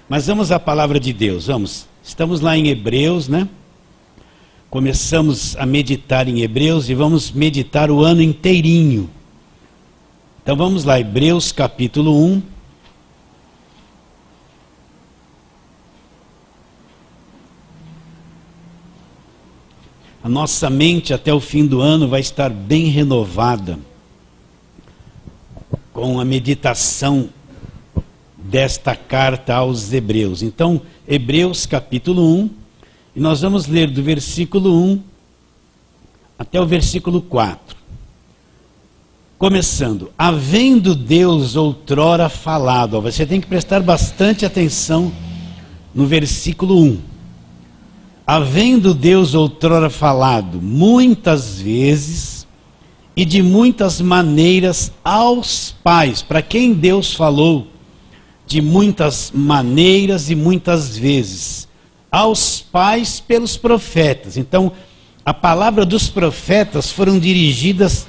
Mas vamos à palavra de Deus, vamos. Estamos lá em Hebreus, né? Começamos a meditar em Hebreus e vamos meditar o ano inteirinho. Então vamos lá, Hebreus capítulo 1. A nossa mente até o fim do ano vai estar bem renovada com a meditação desta carta aos Hebreus. Então, Hebreus capítulo 1, e nós vamos ler do versículo 1 até o versículo 4. Começando, havendo Deus outrora falado, você tem que prestar bastante atenção no versículo 1. Havendo Deus outrora falado muitas vezes e de muitas maneiras aos pais. Para quem Deus falou de muitas maneiras e muitas vezes? Aos pais pelos profetas. Então, a palavra dos profetas foram dirigidas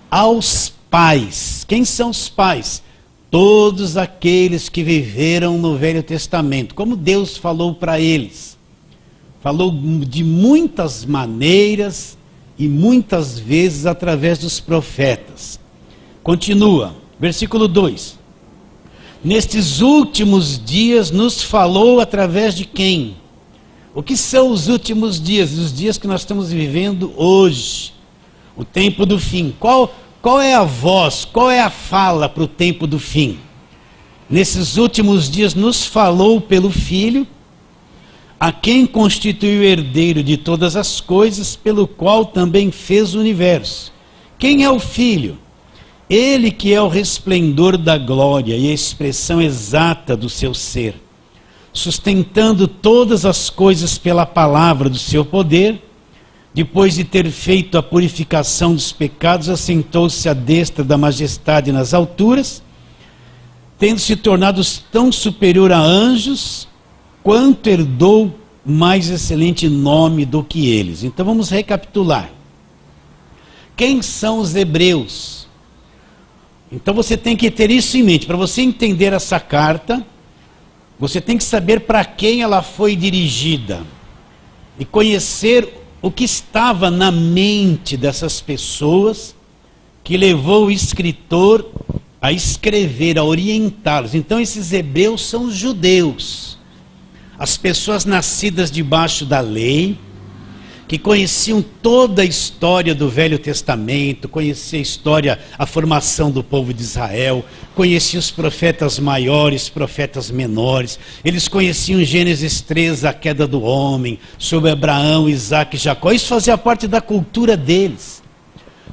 aos pais. Quem são os pais? Todos aqueles que viveram no Velho Testamento. Como Deus falou para eles. Falou de muitas maneiras e muitas vezes através dos profetas. Continua, versículo 2. Nestes últimos dias nos falou através de quem? O que são os últimos dias? Os dias que nós estamos vivendo hoje. O tempo do fim. Qual é a voz, qual é a fala para o tempo do fim? Nesses últimos dias nos falou pelo Filho, a quem constituiu herdeiro de todas as coisas, pelo qual também fez o universo. Quem é o Filho? Ele que é o resplendor da glória e a expressão exata do seu ser, sustentando todas as coisas pela palavra do seu poder, depois de ter feito a purificação dos pecados, assentou-se à destra da majestade nas alturas, tendo se tornado tão superior a anjos, quanto herdou mais excelente nome do que eles. Então vamos recapitular. Quem são os hebreus? Então você tem que ter isso em mente. Para você entender essa carta, você tem que saber para quem ela foi dirigida. E conhecer o que estava na mente dessas pessoas que levou o escritor a escrever, a orientá-los. Então esses hebreus são os judeus. As pessoas nascidas debaixo da lei, que conheciam toda a história do Velho Testamento, conheciam a história, a formação do povo de Israel, conheciam os profetas maiores, profetas menores, eles conheciam Gênesis 3, a queda do homem, sobre Abraão, Isaac e Jacó. Isso fazia parte da cultura deles,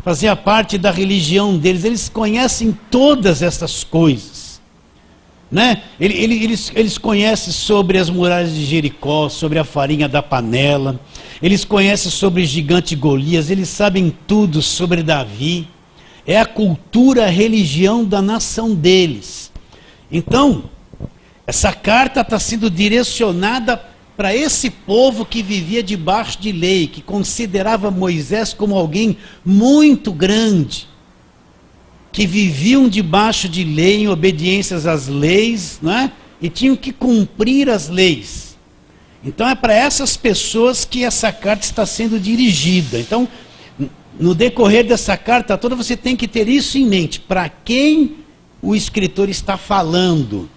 fazia parte da religião deles, eles conhecem todas essas coisas. Né? Eles conhecem sobre as muralhas de Jericó, sobre a farinha da panela, eles conhecem sobre o gigante Golias, eles sabem tudo sobre Davi. É a cultura, a religião da nação deles. Então, essa carta está sendo direcionada para esse povo que vivia debaixo de lei, que considerava Moisés como alguém muito grande, que viviam debaixo de lei, em obediências às leis, né? E tinham que cumprir as leis. Então é para essas pessoas que essa carta está sendo dirigida. Então, no decorrer dessa carta toda, você tem que ter isso em mente. Para quem o escritor está falando?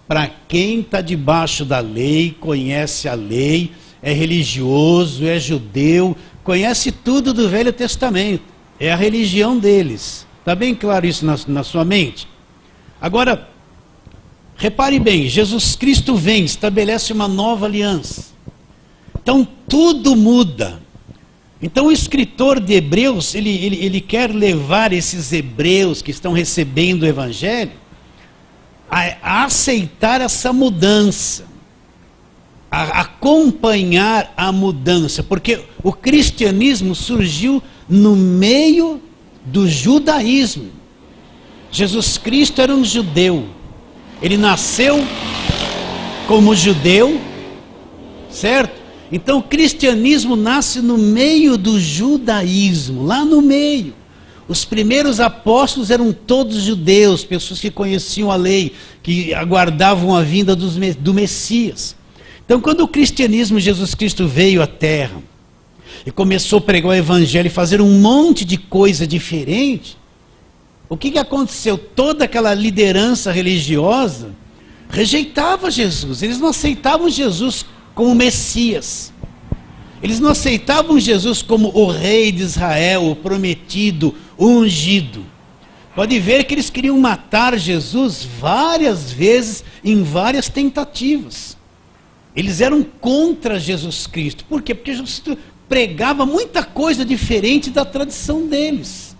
Para quem está debaixo da lei, conhece a lei, é religioso, é judeu, conhece tudo do Velho Testamento. É a religião deles. Está bem claro isso na sua mente? Agora, repare bem, Jesus Cristo vem, estabelece uma nova aliança. Então tudo muda. Então o escritor de Hebreus, ele quer levar esses hebreus que estão recebendo o Evangelho a aceitar essa mudança, a acompanhar a mudança, porque o cristianismo surgiu no meio do judaísmo. Jesus Cristo era um judeu, ele nasceu como judeu, certo? Então o cristianismo nasce no meio do judaísmo, lá no meio. os primeiros apóstolos eram todos judeus, pessoas que conheciam a lei, que aguardavam a vinda do Messias. Então, quando o cristianismo, Jesus Cristo veio à Terra e começou a pregar o Evangelho e fazer um monte de coisa diferente, o que aconteceu? Toda aquela liderança religiosa rejeitava Jesus. Eles não aceitavam Jesus como Messias. Eles não aceitavam Jesus como o rei de Israel, o prometido, o ungido. Pode ver que eles queriam matar Jesus várias vezes, em várias tentativas. Eles eram contra Jesus Cristo. Por quê? Porque Jesus pregava muita coisa diferente da tradição deles.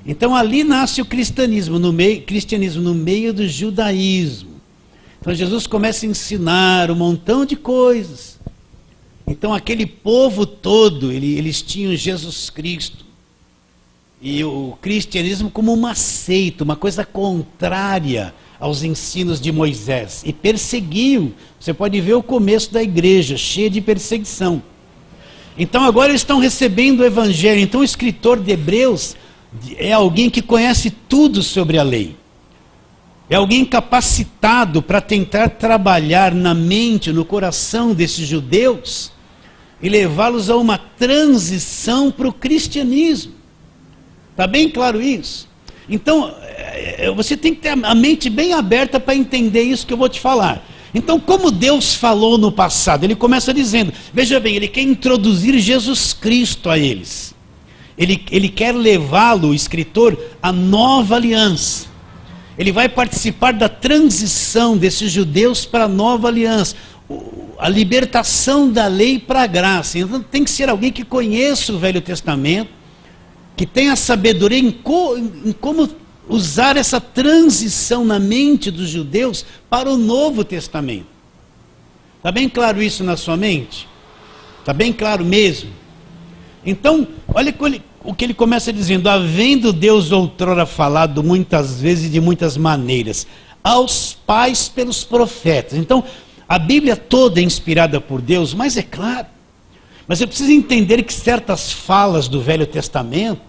Então ali nasce o cristianismo no meio do judaísmo. Então Jesus começa a ensinar um montão de coisas. Então aquele povo todo, eles tinham Jesus Cristo. E o cristianismo como uma seita, uma coisa contrária aos ensinos de Moisés. E perseguiam. Você pode ver o começo da igreja, cheia de perseguição. Então agora eles estão recebendo o Evangelho. Então o escritor de Hebreus é alguém que conhece tudo sobre a lei. É alguém capacitado para tentar trabalhar na mente, no coração desses judeus e levá-los a uma transição para o cristianismo. Está bem claro isso? Então, você tem que ter a mente bem aberta para entender isso que eu vou te falar. Então, como Deus falou no passado, ele começa dizendo, veja bem, ele quer introduzir Jesus Cristo a eles. Ele quer levá-lo, o escritor, à nova aliança. Ele vai participar da transição desses judeus para a nova aliança. A libertação da lei para a graça. Então tem que ser alguém que conheça o Velho Testamento, que tenha sabedoria em como usar essa transição na mente dos judeus para o Novo Testamento. Está bem claro isso na sua mente? Está bem claro mesmo? Então, olha o que ele começa dizendo, havendo Deus outrora falado muitas vezes e de muitas maneiras, aos pais pelos profetas. Então, a Bíblia toda é inspirada por Deus, mas é claro, mas eu preciso entender que certas falas do Velho Testamento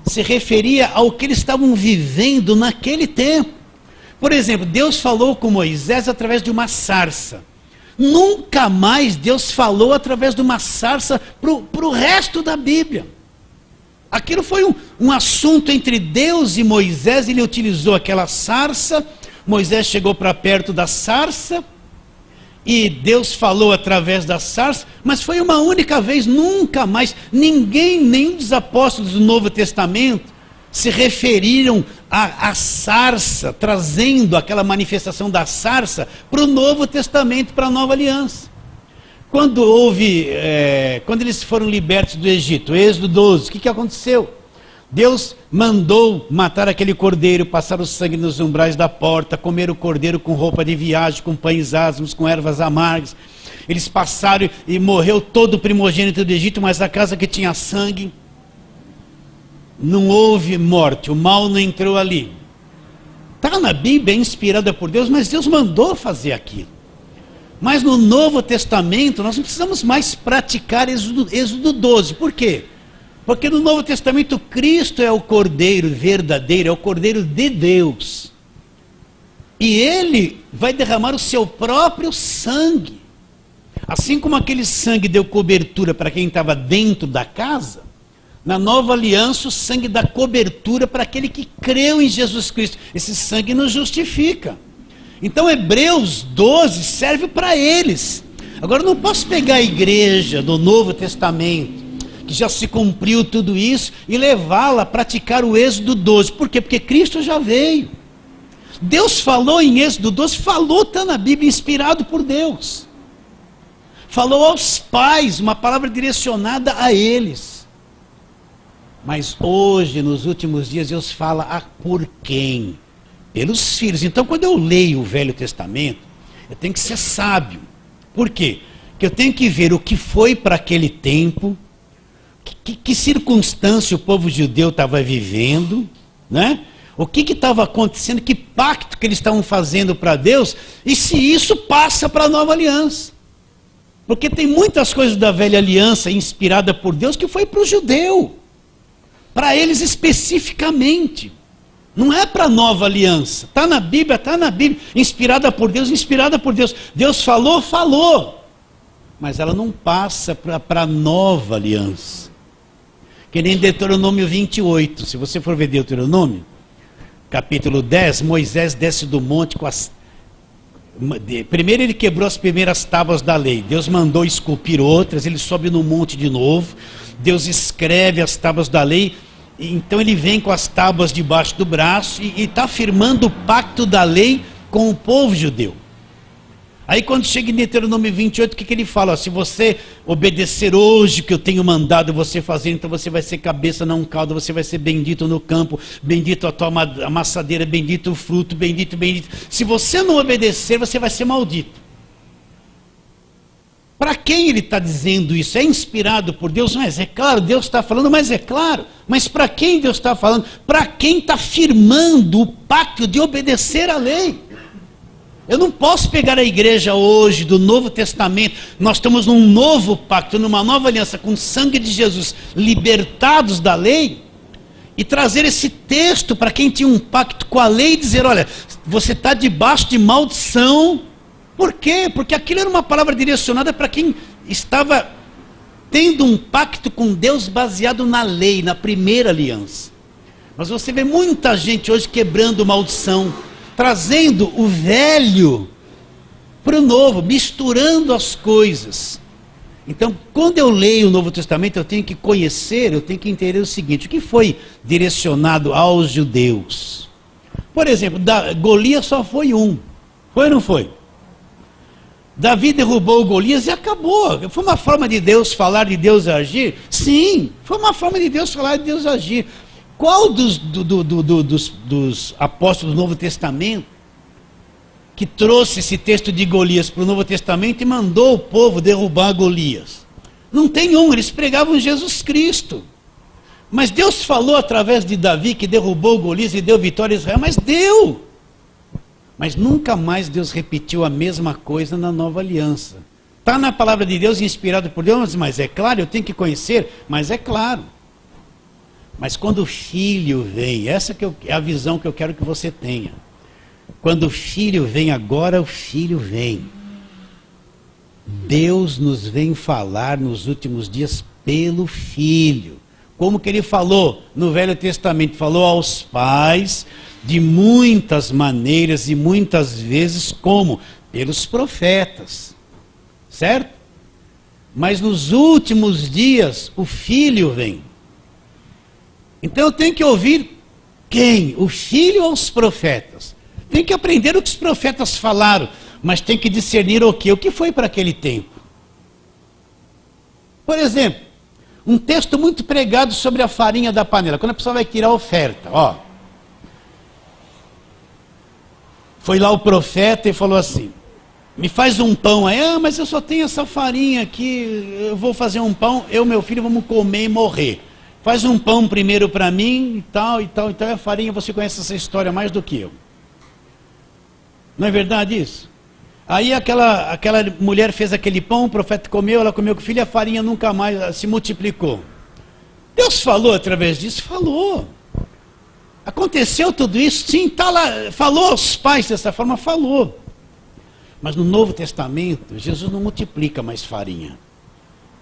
se referia ao que eles estavam vivendo naquele tempo. Por exemplo, Deus falou com Moisés através de uma sarça. Nunca mais Deus falou através de uma sarça para o resto da Bíblia. Aquilo foi um assunto entre Deus e Moisés, ele utilizou aquela sarça, Moisés chegou para perto da sarça, e Deus falou através da sarça, mas foi uma única vez, nunca mais, nenhum dos apóstolos do Novo Testamento se referiram à sarça, trazendo aquela manifestação da sarça para o Novo Testamento, para a Nova Aliança. Quando eles foram libertos do Egito, Êxodo 12, o que aconteceu? Deus mandou matar aquele cordeiro, passar o sangue nos umbrais da porta, comer o cordeiro com roupa de viagem, com pães asmos, com ervas amargas. Eles passaram e morreu todo o primogênito do Egito, mas a casa que tinha sangue, não houve morte, o mal não entrou ali. Está na Bíblia, é inspirada por Deus, mas Deus mandou fazer aquilo. Mas no Novo Testamento, nós não precisamos mais praticar Êxodo 12. Por quê? Porque no Novo Testamento, Cristo é o Cordeiro verdadeiro, é o Cordeiro de Deus. E Ele vai derramar o seu próprio sangue. Assim como aquele sangue deu cobertura para quem estava dentro da casa, na Nova Aliança o sangue dá cobertura para aquele que creu em Jesus Cristo. Esse sangue nos justifica. Então Hebreus 12 serve para eles. Agora eu não posso pegar a igreja do Novo Testamento, que já se cumpriu tudo isso, e levá-la a praticar o Êxodo 12. Por quê? Porque Cristo já veio. Deus falou em Êxodo 12, falou, está na Bíblia, inspirado por Deus. Falou aos pais, uma palavra direcionada a eles. Mas hoje, nos últimos dias, Deus fala por quem? Pelos filhos. Então, quando eu leio o Velho Testamento, eu tenho que ser sábio. Por quê? Porque eu tenho que ver o que foi para aquele tempo, que circunstância o povo judeu estava vivendo, né? O que estava acontecendo, que pacto que eles estavam fazendo para Deus, e se isso passa para a nova aliança. Porque tem muitas coisas da velha aliança inspirada por Deus que foi para o judeu. para eles especificamente. Não é para a nova aliança. Está na Bíblia, está na Bíblia. Inspirada por Deus, inspirada por Deus. Deus falou, falou. Mas ela não passa para a nova aliança. Que nem Deuteronômio 28. Se você for ver Deuteronômio, capítulo 10, Moisés desce do monte com as... Primeiro ele quebrou as primeiras tábuas da lei. Deus mandou esculpir outras, ele sobe no monte de novo. Deus escreve as tábuas da lei. Então ele vem com as tábuas debaixo do braço e está firmando o pacto da lei com o povo judeu. Aí quando chega em Deuteronômio 28, o que ele fala? Ó, se você obedecer hoje o que eu tenho mandado você fazer, então você vai ser cabeça, não cauda, você vai ser bendito no campo, bendito a tua amassadeira, bendito o fruto, bendito, bendito. Se você não obedecer, você vai ser maldito. Para quem ele está dizendo isso? É inspirado por Deus? Mas é claro, Deus está falando, mas é claro. Mas para quem Deus está falando? Para quem está firmando o pacto de obedecer à lei. Eu não posso pegar a igreja hoje do Novo Testamento, nós estamos num novo pacto, numa nova aliança com o sangue de Jesus, libertados da lei, e trazer esse texto para quem tinha um pacto com a lei e dizer, olha, você está debaixo de maldição. Por quê? Porque aquilo era uma palavra direcionada para quem estava tendo um pacto com Deus baseado na lei, na primeira aliança. Mas você vê muita gente hoje quebrando maldição, trazendo o velho para o novo, misturando as coisas. Então, quando eu leio o Novo Testamento, eu tenho que conhecer, eu tenho que entender o seguinte: o que foi direcionado aos judeus? Por exemplo, Golias só foi um. Foi ou não foi? Davi derrubou Golias e acabou. Foi uma forma de Deus falar, de Deus agir? Sim, foi uma forma de Deus falar, de Deus agir. Qual dos apóstolos do Novo Testamento que trouxe esse texto de Golias para o Novo Testamento e mandou o povo derrubar Golias? Não tem um, eles pregavam Jesus Cristo. Mas Deus falou através de Davi que derrubou Golias e deu vitória a Israel, mas deu. Mas nunca mais Deus repetiu a mesma coisa na nova aliança. Está na palavra de Deus, inspirado por Deus, mas é claro, eu tenho que conhecer, mas é claro. Mas quando o Filho vem, essa é a visão que eu quero que você tenha. Quando o Filho vem, agora o Filho vem. Deus nos vem falar nos últimos dias pelo Filho. Como que ele falou no Velho Testamento? Falou aos pais de muitas maneiras e muitas vezes como? Pelos profetas. Certo? Mas nos últimos dias o Filho vem. Então eu tenho que ouvir quem? O Filho ou os profetas? Tem que aprender o que os profetas falaram, mas tem que discernir o quê? O que foi para aquele tempo? Por exemplo, um texto muito pregado sobre a farinha da panela, quando a pessoa vai tirar a oferta, ó. Foi lá o profeta e falou assim, me faz um pão aí, mas eu só tenho essa farinha aqui, eu vou fazer um pão, eu e meu filho vamos comer e morrer. Faz um pão primeiro para mim e tal, e tal, e tal. E a farinha, você conhece essa história mais do que eu. Não é verdade isso? Aí aquela mulher fez aquele pão, o profeta comeu, ela comeu com o filho e a farinha nunca mais se multiplicou. Deus falou através disso? Falou. Aconteceu tudo isso? Sim, está lá. Falou aos pais dessa forma? Falou. Mas no Novo Testamento, Jesus não multiplica mais farinha.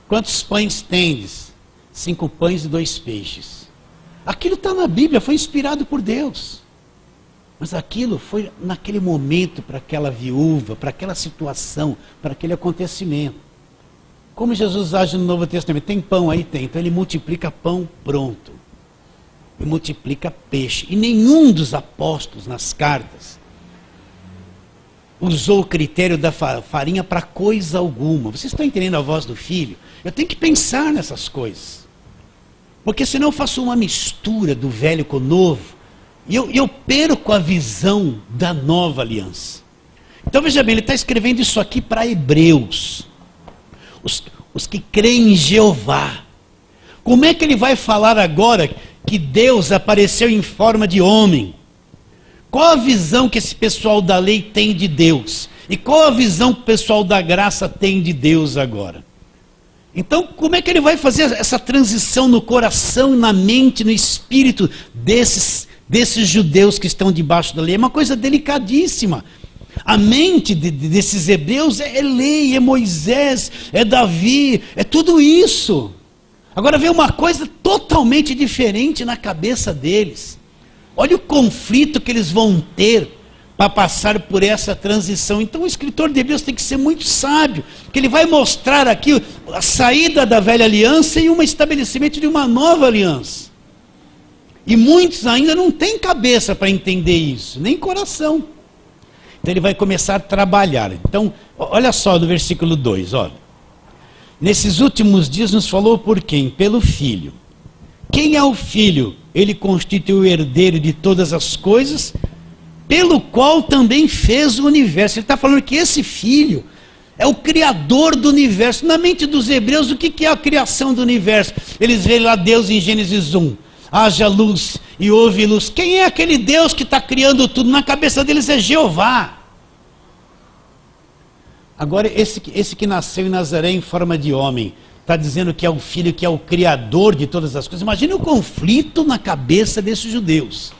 Quantos pães tendes? 5 pães e 2 peixes. Aquilo está na Bíblia, foi inspirado por Deus. Mas aquilo foi naquele momento para aquela viúva, para aquela situação, para aquele acontecimento. Como Jesus age no Novo Testamento? Tem pão aí? Tem. Então ele multiplica pão, pronto. E multiplica peixe. E nenhum dos apóstolos nas cartas usou o critério da farinha para coisa alguma. Vocês estão entendendo a voz do Filho? Eu tenho que pensar nessas coisas. Porque senão eu faço uma mistura do velho com o novo, e eu perco a visão da nova aliança. Então veja bem, ele está escrevendo isso aqui para hebreus, os que creem em Jeová. Como é que ele vai falar agora que Deus apareceu em forma de homem? Qual a visão que esse pessoal da lei tem de Deus? E qual a visão que o pessoal da graça tem de Deus agora? Então, como é que ele vai fazer essa transição no coração, na mente, no espírito desses judeus que estão debaixo da lei? É uma coisa delicadíssima. A mente desses hebreus é lei, é Moisés, é Davi, é tudo isso. Agora vem uma coisa totalmente diferente na cabeça deles. Olha o conflito que eles vão ter para passar por essa transição. Então o escritor de Hebreus tem que ser muito sábio, porque ele vai mostrar aqui a saída da velha aliança e um estabelecimento de uma nova aliança. E muitos ainda não têm cabeça para entender isso, nem coração. Então ele vai começar a trabalhar. Então, olha só no versículo 2, olha. Nesses últimos dias nos falou por quem? Pelo Filho. Quem é o Filho? Ele constitui o herdeiro de todas as coisas, pelo qual também fez o universo. Ele está falando que esse Filho é o Criador do universo. Na mente dos hebreus, o que é a criação do universo? Eles veem lá Deus em Gênesis 1. Haja luz e houve luz. Quem é aquele Deus que está criando tudo? Na cabeça deles é Jeová. Agora, esse que nasceu em Nazaré em forma de homem, está dizendo que é o Filho, que é o Criador de todas as coisas. Imagina o conflito na cabeça desses judeus.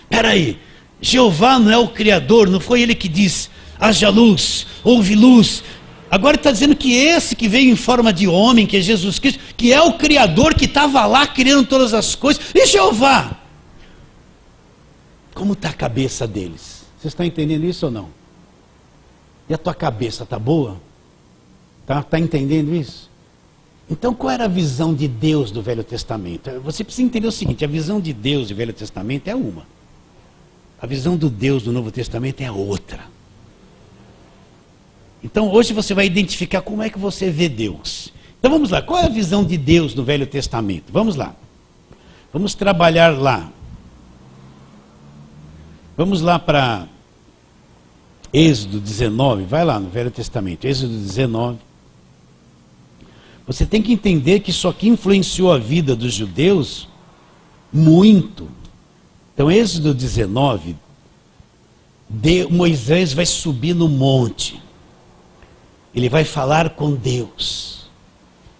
Espera aí, Jeová não é o Criador? Não foi ele que diz, haja luz, houve luz? Agora está dizendo que esse que veio em forma de homem, que é Jesus Cristo, que é o Criador, que estava lá criando todas as coisas. E Jeová? Como está a cabeça deles? Você está entendendo isso ou não? E a tua cabeça está boa? Está entendendo isso? Então qual era a visão de Deus do Velho Testamento? Você precisa entender o seguinte, a visão de Deus do Velho Testamento é uma. A visão do Deus do Novo Testamento é outra. Então hoje você vai identificar como é que você vê Deus. Então vamos lá, qual é a visão de Deus no Velho Testamento? Vamos lá. Vamos trabalhar lá. Vamos lá para Êxodo 19, vai lá no Velho Testamento, Êxodo 19. Você tem que entender que isso aqui influenciou a vida dos judeus muito. Então, Êxodo 19, Moisés vai subir no monte. Ele vai falar com Deus.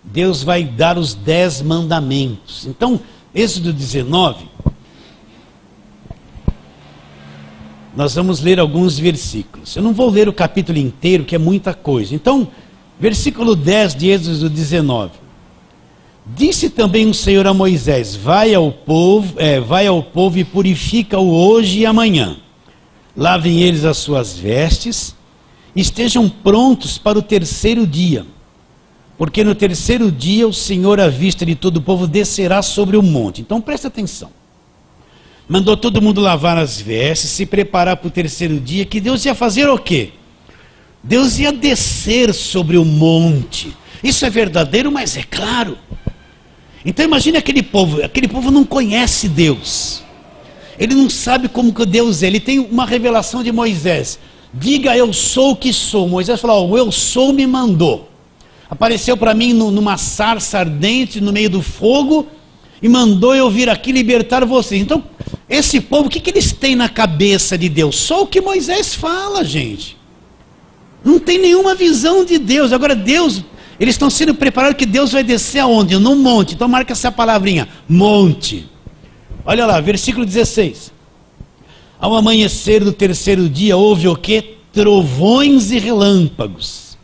Deus vai dar os 10 mandamentos. Então, Êxodo 19, nós vamos ler alguns versículos. Eu não vou ler o capítulo inteiro, que é muita coisa. Então, versículo 10 de Êxodo 19. Disse também o Senhor a Moisés, vai ao povo e purifica-o hoje e amanhã. Lavem eles as suas vestes, estejam prontos para o terceiro dia. Porque no terceiro dia o Senhor, à vista de todo o povo, descerá sobre o monte. Então presta atenção. Mandou todo mundo lavar as vestes, se preparar para o terceiro dia, que Deus ia fazer o quê? Deus ia descer sobre o monte. Isso é verdadeiro, mas é claro. Então imagine aquele povo não conhece Deus. Ele não sabe como que Deus é. Ele tem uma revelação de Moisés. Diga, eu sou o que sou. Moisés falou, o eu sou me mandou. Apareceu para mim numa sarça ardente, no meio do fogo, e mandou eu vir aqui libertar vocês. Então, esse povo, o que eles têm na cabeça de Deus? Só o que Moisés fala, gente. Não tem nenhuma visão de Deus. Agora Deus, eles estão sendo preparados que Deus vai descer aonde? No monte. Então marca essa palavrinha, monte. Olha lá, versículo 16. Ao amanhecer do terceiro dia houve o quê? Trovões e relâmpagos.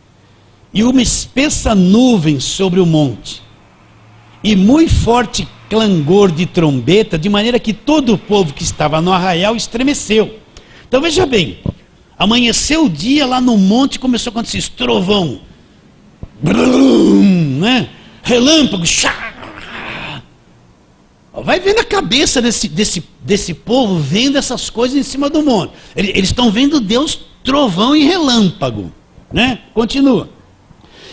E uma espessa nuvem sobre o monte. E muito forte clangor de trombeta, de maneira que todo o povo que estava no arraial estremeceu. Então veja bem, amanheceu o dia lá no monte, começou a acontecer isso, trovão, brum, né? Relâmpago, vai vendo a cabeça desse povo, vendo essas coisas em cima do monte. Eles estão vendo Deus trovão e relâmpago, né? Continua.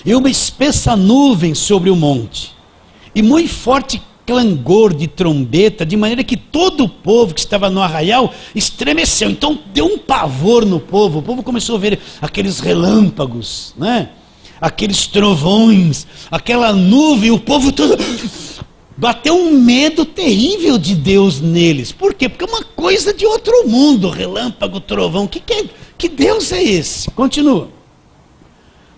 E uma espessa nuvem sobre o monte, e muito forte clangor de trombeta, de maneira que todo o povo que estava no arraial estremeceu. Então deu um pavor no povo. O povo começou a ver aqueles relâmpagos, né? Aqueles trovões, aquela nuvem, o povo todo bateu um medo terrível de Deus neles. Por quê? Porque é uma coisa de outro mundo, relâmpago, trovão. Que Deus é esse? Continua.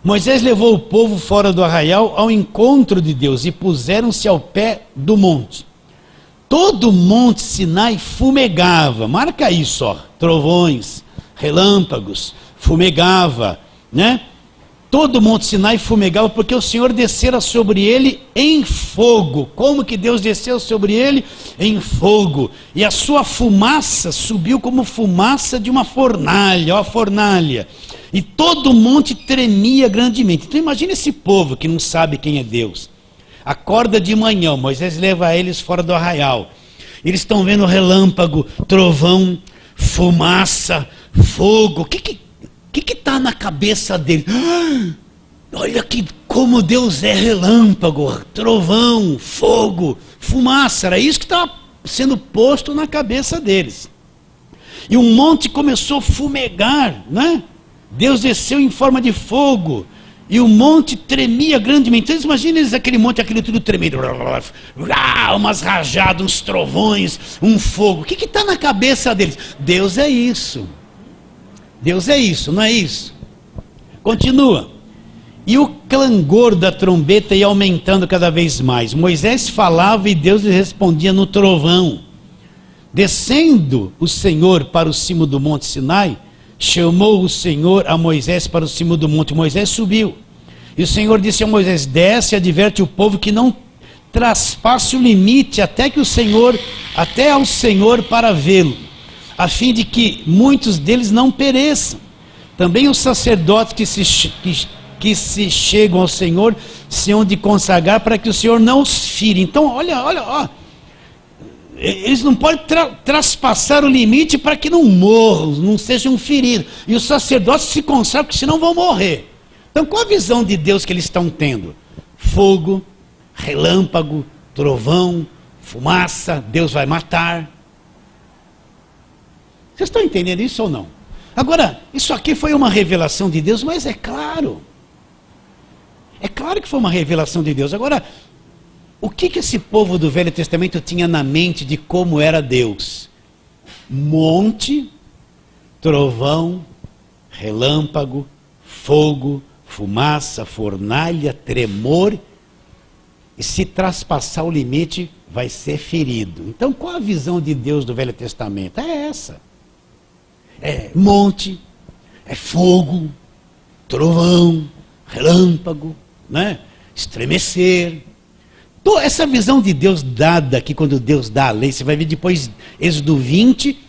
Moisés levou o povo fora do arraial ao encontro de Deus e puseram-se ao pé do monte. Todo o monte Sinai fumegava, marca isso, ó, trovões, relâmpagos, fumegava, né? Todo o monte Sinai fumegava porque o Senhor descera sobre ele em fogo. Como que Deus desceu sobre ele? Em fogo. E a sua fumaça subiu como fumaça de uma fornalha, ó, a fornalha. E todo o monte tremia grandemente. Então imagina esse povo que não sabe quem é Deus. Acorda de manhã, Moisés leva eles fora do arraial. Eles estão vendo relâmpago, trovão, fumaça, fogo. O que está na cabeça deles? Olha como Deus é: relâmpago, trovão, fogo, fumaça. Era isso que estava sendo posto na cabeça deles. E o monte começou a fumegar, né? Deus desceu em forma de fogo. E o monte tremia grandemente. Então imagina eles, aquele monte, aquilo tudo tremendo. Umas rajadas, uns trovões, um fogo. O que está na cabeça deles? Deus é isso. Deus é isso, não é isso? Continua. E o clangor da trombeta ia aumentando cada vez mais. Moisés falava e Deus lhe respondia no trovão. Descendo o Senhor para o cimo do monte Sinai, chamou o Senhor a Moisés para o cimo do monte. Moisés subiu. E o Senhor disse a Moisés: desce e adverte o povo que não traspasse o limite até ao Senhor para vê-lo, a fim de que muitos deles não pereçam. Também os sacerdotes que se chegam ao Senhor se hão de consagrar para que o Senhor não os fire. Então, olha, ó, eles não podem traspassar o limite para que não morram, não sejam feridos. E os sacerdotes se consagram, porque senão vão morrer. Então, qual a visão de Deus que eles estão tendo? Fogo, relâmpago, trovão, fumaça, Deus vai matar. Vocês estão entendendo isso ou não? Agora, isso aqui foi uma revelação de Deus, mas é claro que foi uma revelação de Deus. Agora, o que esse povo do Velho Testamento tinha na mente de como era Deus? Monte, trovão, relâmpago, fogo, fumaça, fornalha, tremor, e se traspassar o limite, vai ser ferido. Então, qual a visão de Deus do Velho Testamento? É essa. É monte, é fogo, trovão, relâmpago, né? Estremecer. Toda essa visão de Deus dada aqui, quando Deus dá a lei, você vai ver depois, Êxodo 20,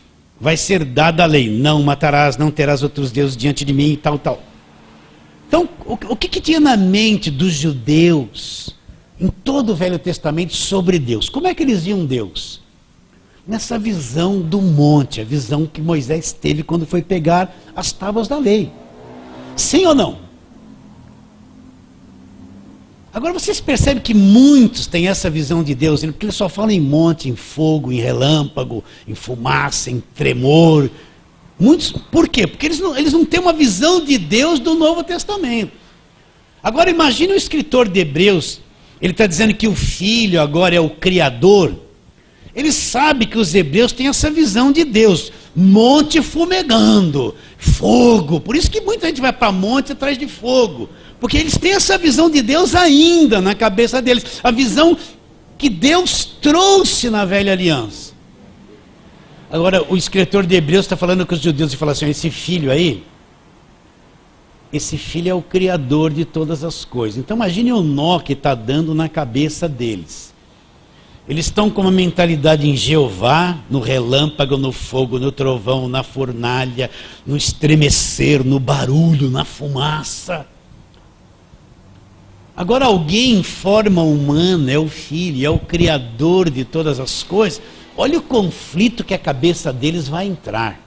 vai ser dada a lei: não matarás, não terás outros deuses diante de mim, e tal, tal. Então, o que tinha na mente dos judeus, em todo o Velho Testamento, sobre Deus? Como é que eles viam Deus? Nessa visão do monte, a visão que Moisés teve quando foi pegar as tábuas da lei. Sim ou não? Agora vocês percebem que muitos têm essa visão de Deus, porque eles só falam em monte, em fogo, em relâmpago, em fumaça, em tremor. Muitos, por quê? Porque eles não têm uma visão de Deus do Novo Testamento. Agora imagine o escritor de Hebreus, ele está dizendo que o Filho agora é o Criador. Ele sabe que os hebreus têm essa visão de Deus, monte fumegando, fogo. Por isso que muita gente vai para monte atrás de fogo, porque eles têm essa visão de Deus ainda na cabeça deles, a visão que Deus trouxe na velha aliança. Agora o escritor de Hebreus está falando com os judeus e fala assim: esse filho aí, esse filho é o Criador de todas as coisas. Então imagine o nó que está dando na cabeça deles. Eles estão com uma mentalidade em Jeová, no relâmpago, no fogo, no trovão, na fornalha, no estremecer, no barulho, na fumaça. Agora alguém em forma humana é o Filho, é o Criador de todas as coisas. Olha o conflito que a cabeça deles vai entrar.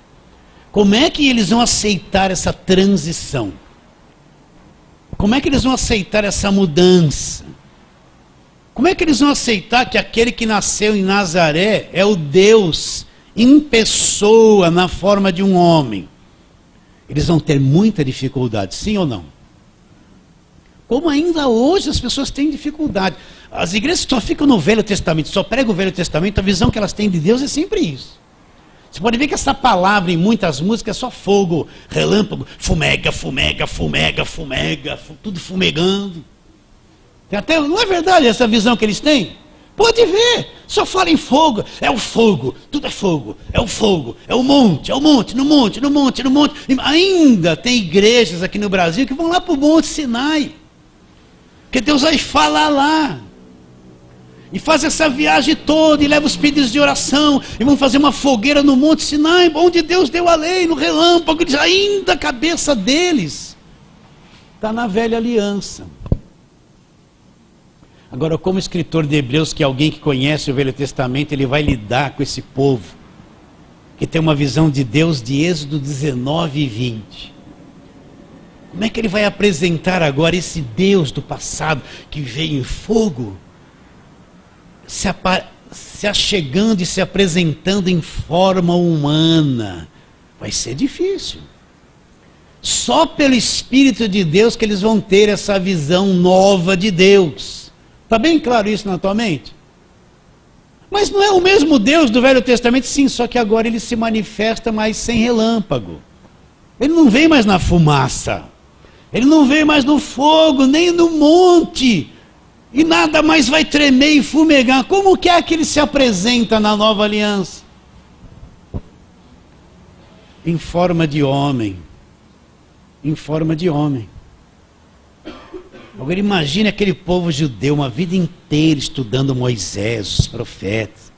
Como é que eles vão aceitar essa transição? Como é que eles vão aceitar essa mudança? Como é que eles vão aceitar que aquele que nasceu em Nazaré é o Deus em pessoa, na forma de um homem? Eles vão ter muita dificuldade, sim ou não? Como ainda hoje as pessoas têm dificuldade. As igrejas só ficam no Velho Testamento, só pregam o Velho Testamento, a visão que elas têm de Deus é sempre isso. Você pode ver que essa palavra em muitas músicas é só fogo, relâmpago, fumega, fumega, fumega, fumega, tudo fumegando. Tem até, não é verdade essa visão que eles têm? Pode ver, só fala em fogo, tudo é fogo, é o fogo, é o monte, no monte, no monte, no monte. Ainda tem igrejas aqui no Brasil que vão lá para o Monte Sinai, que Deus vai falar lá. E faz essa viagem toda, e leva os pedidos de oração, e vão fazer uma fogueira no Monte Sinai, onde Deus deu a lei, no relâmpago, ainda a cabeça deles está na velha aliança. Agora, como escritor de Hebreus, que é alguém que conhece o Velho Testamento, ele vai lidar com esse povo, que tem uma visão de Deus de Êxodo 19 e 20. Como é que ele vai apresentar agora esse Deus do passado, que veio em fogo, se achegando e se apresentando em forma humana? Vai ser difícil. Só pelo Espírito de Deus que eles vão ter essa visão nova de Deus. Está bem claro isso na tua mente? Mas não é o mesmo Deus do Velho Testamento? Sim, só que agora ele se manifesta mais sem relâmpago. Ele não vem mais na fumaça. Ele não vem mais no fogo, nem no monte. E nada mais vai tremer e fumegar. Como que é que ele se apresenta na nova aliança? Em forma de homem. Em forma de homem. Agora imagine aquele povo judeu, uma vida inteira estudando Moisés, os profetas.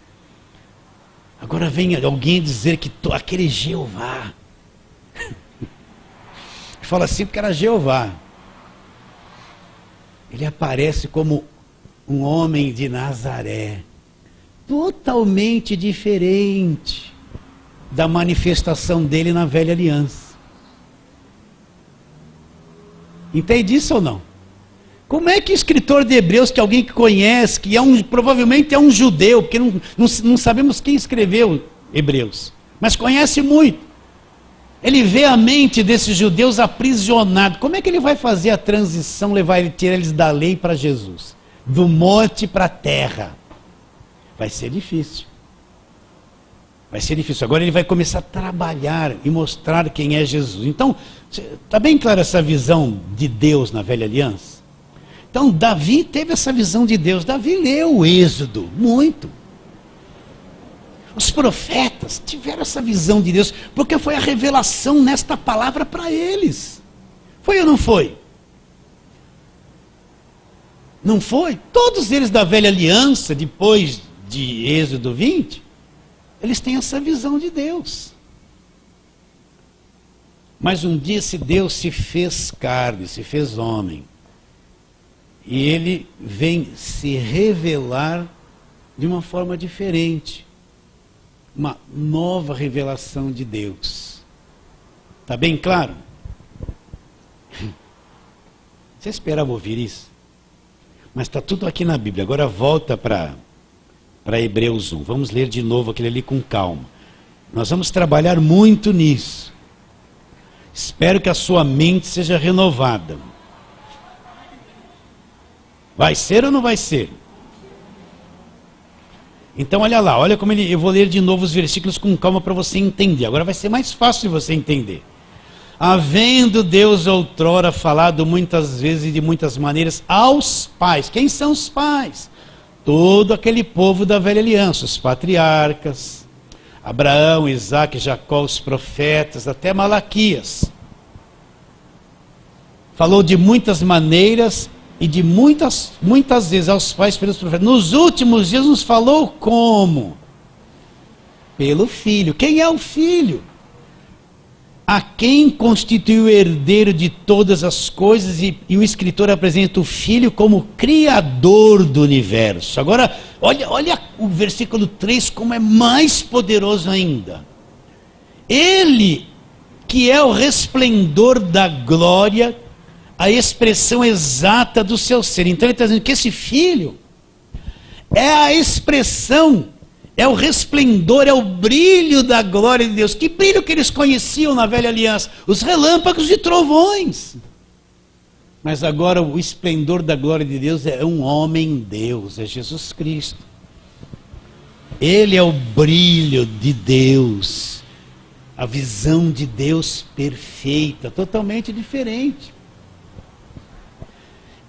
Agora vem alguém dizer que aquele Jeová. Fala assim porque era Jeová. Ele aparece como um homem de Nazaré, totalmente diferente da manifestação dele na velha aliança. Entende isso ou não? Como é que o escritor de Hebreus, que é alguém que conhece, que provavelmente é um judeu, porque não sabemos quem escreveu Hebreus, mas conhece muito, ele vê a mente desses judeus aprisionados. Como é que ele vai fazer a transição, tirar eles da lei para Jesus? Do monte para a terra? Vai ser difícil. Vai ser difícil. Agora ele vai começar a trabalhar e mostrar quem é Jesus. Então, está bem clara essa visão de Deus na velha aliança? Então, Davi teve essa visão de Deus. Davi leu o Êxodo, muito. Os profetas tiveram essa visão de Deus, porque foi a revelação nesta palavra para eles. Foi ou não foi? Não foi? Todos eles da velha aliança, depois de Êxodo 20, eles têm essa visão de Deus. Mas um dia esse Deus se fez carne, se fez homem. E ele vem se revelar de uma forma diferente. Uma nova revelação de Deus. Está bem claro? Você esperava ouvir isso? Mas está tudo aqui na Bíblia. Agora volta para Hebreus 1. Vamos ler de novo aquele ali com calma. Nós vamos trabalhar muito nisso. Espero que a sua mente seja renovada. Vai ser ou não vai ser? Então olha lá, olha como eu vou ler de novo os versículos com calma para você entender. Agora vai ser mais fácil de você entender. Havendo Deus outrora falado muitas vezes e de muitas maneiras aos pais. Quem são os pais? Todo aquele povo da velha aliança, os patriarcas, Abraão, Isaque, Jacó, os profetas, até Malaquias. Falou de muitas maneiras e de muitas vezes aos pais pelos profetas. Nos últimos dias nos falou como? Pelo Filho. Quem é o Filho? A quem constituiu o herdeiro de todas as coisas, e o escritor apresenta o Filho como Criador do universo. Agora, olha o versículo 3 como é mais poderoso ainda. Ele, que é o resplendor da glória, a expressão exata do seu ser. Então ele está dizendo que esse Filho é a expressão, é o resplendor, é o brilho da glória de Deus. Que brilho que eles conheciam na velha aliança? Os relâmpagos e trovões. Mas agora o esplendor da glória de Deus é um homem Deus, é Jesus Cristo. Ele é o brilho de Deus, a visão de Deus perfeita, totalmente diferente.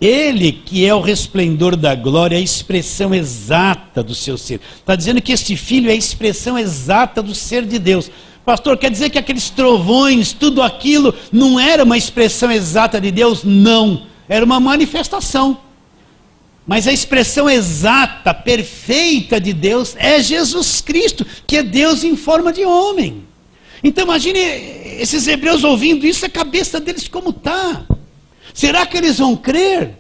Ele que é o resplendor da glória, é a expressão exata do seu ser. Está dizendo que este filho é a expressão exata do ser de Deus. Pastor, quer dizer que aqueles trovões, tudo aquilo, não era uma expressão exata de Deus? Não, era uma manifestação. Mas a expressão exata, perfeita de Deus é Jesus Cristo, que é Deus em forma de homem. Então imagine esses hebreus ouvindo isso, a cabeça deles como está. Será que eles vão crer?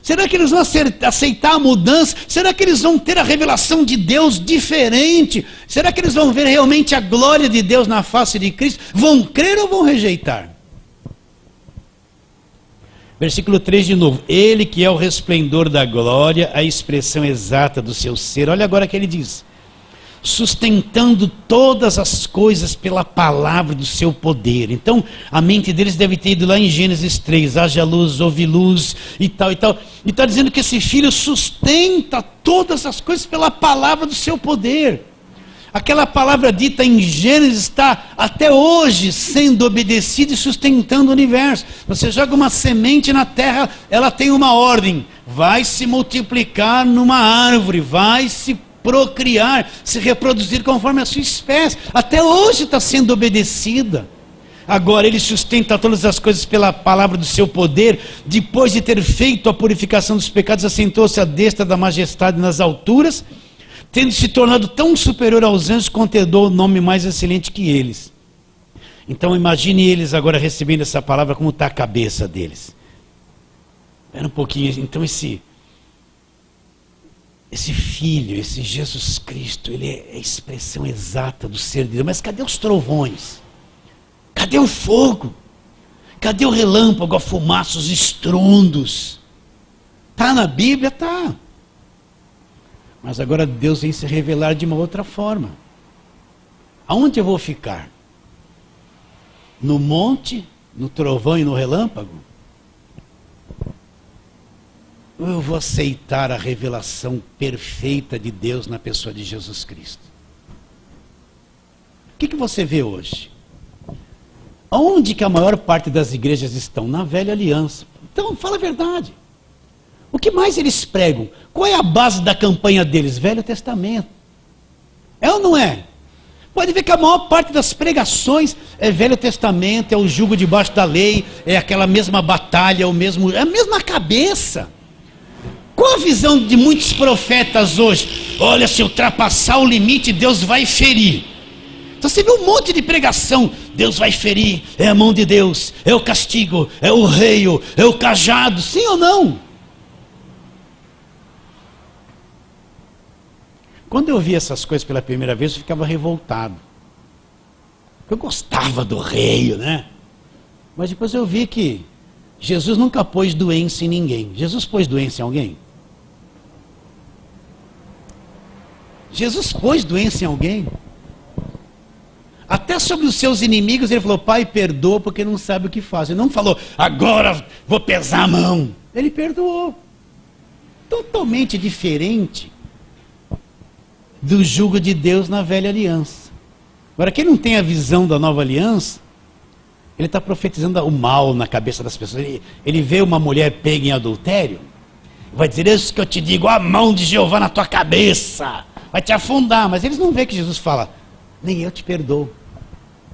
Será que eles vão aceitar a mudança? Será que eles vão ter a revelação de Deus diferente? Será que eles vão ver realmente a glória de Deus na face de Cristo? Vão crer ou vão rejeitar? Versículo 3 de novo. Ele que é o resplendor da glória, a expressão exata do seu ser. Olha agora o que ele diz. Sustentando todas as coisas pela palavra do seu poder. Então, a mente deles deve ter ido lá em Gênesis 3, haja luz, houve luz e tal e tal. E está dizendo que esse filho sustenta todas as coisas pela palavra do seu poder. Aquela palavra dita em Gênesis está até hoje sendo obedecida e sustentando o universo. Você joga uma semente na terra, ela tem uma ordem. Vai se multiplicar numa árvore, vai se procriar, se reproduzir conforme a sua espécie. Até hoje está sendo obedecida. Agora ele sustenta todas as coisas pela palavra do seu poder. Depois de ter feito a purificação dos pecados, assentou-se à destra da majestade nas alturas, tendo se tornado tão superior aos anjos, contendou o nome mais excelente que eles. Então imagine eles agora recebendo essa palavra, como está a cabeça deles. Era um pouquinho, então esse filho, esse Jesus Cristo, ele é a expressão exata do ser de Deus. Mas cadê os trovões? Cadê o fogo? Cadê o relâmpago, a fumaça, os estrondos? Está na Bíblia? Está. Mas agora Deus vem se revelar de uma outra forma. Aonde eu vou ficar? No monte, no trovão e no relâmpago? Ou eu vou aceitar a revelação perfeita de Deus na pessoa de Jesus Cristo? O que você vê hoje? Onde que a maior parte das igrejas estão? Na velha aliança. Então, fala a verdade. O que mais eles pregam? Qual é a base da campanha deles? Velho Testamento. É ou não é? Pode ver que a maior parte das pregações é Velho Testamento, é o jugo debaixo da lei, é aquela mesma batalha, é a mesma cabeça. Qual a visão de muitos profetas hoje? Olha, se ultrapassar o limite, Deus vai ferir. Então você vê um monte de pregação. Deus vai ferir, é a mão de Deus, é o castigo, é o rei, é o cajado. Sim ou não? Quando eu vi essas coisas pela primeira vez, eu ficava revoltado. Eu gostava do rei, né? Mas depois eu vi que Jesus nunca pôs doença em ninguém. Jesus pôs doença em alguém? Jesus pôs doença em alguém? Até sobre os seus inimigos ele falou: Pai, perdoa porque não sabe o que faz. Ele não falou: agora vou pesar a mão. Ele perdoou. Totalmente diferente do jugo de Deus na velha aliança. Agora, quem não tem a visão da nova aliança, ele está profetizando o mal na cabeça das pessoas. Ele vê uma mulher pega em adultério, vai dizer: isso que eu te digo, a mão de Jeová na tua cabeça, vai te afundar. Mas eles não veem que Jesus fala: nem eu te perdoo,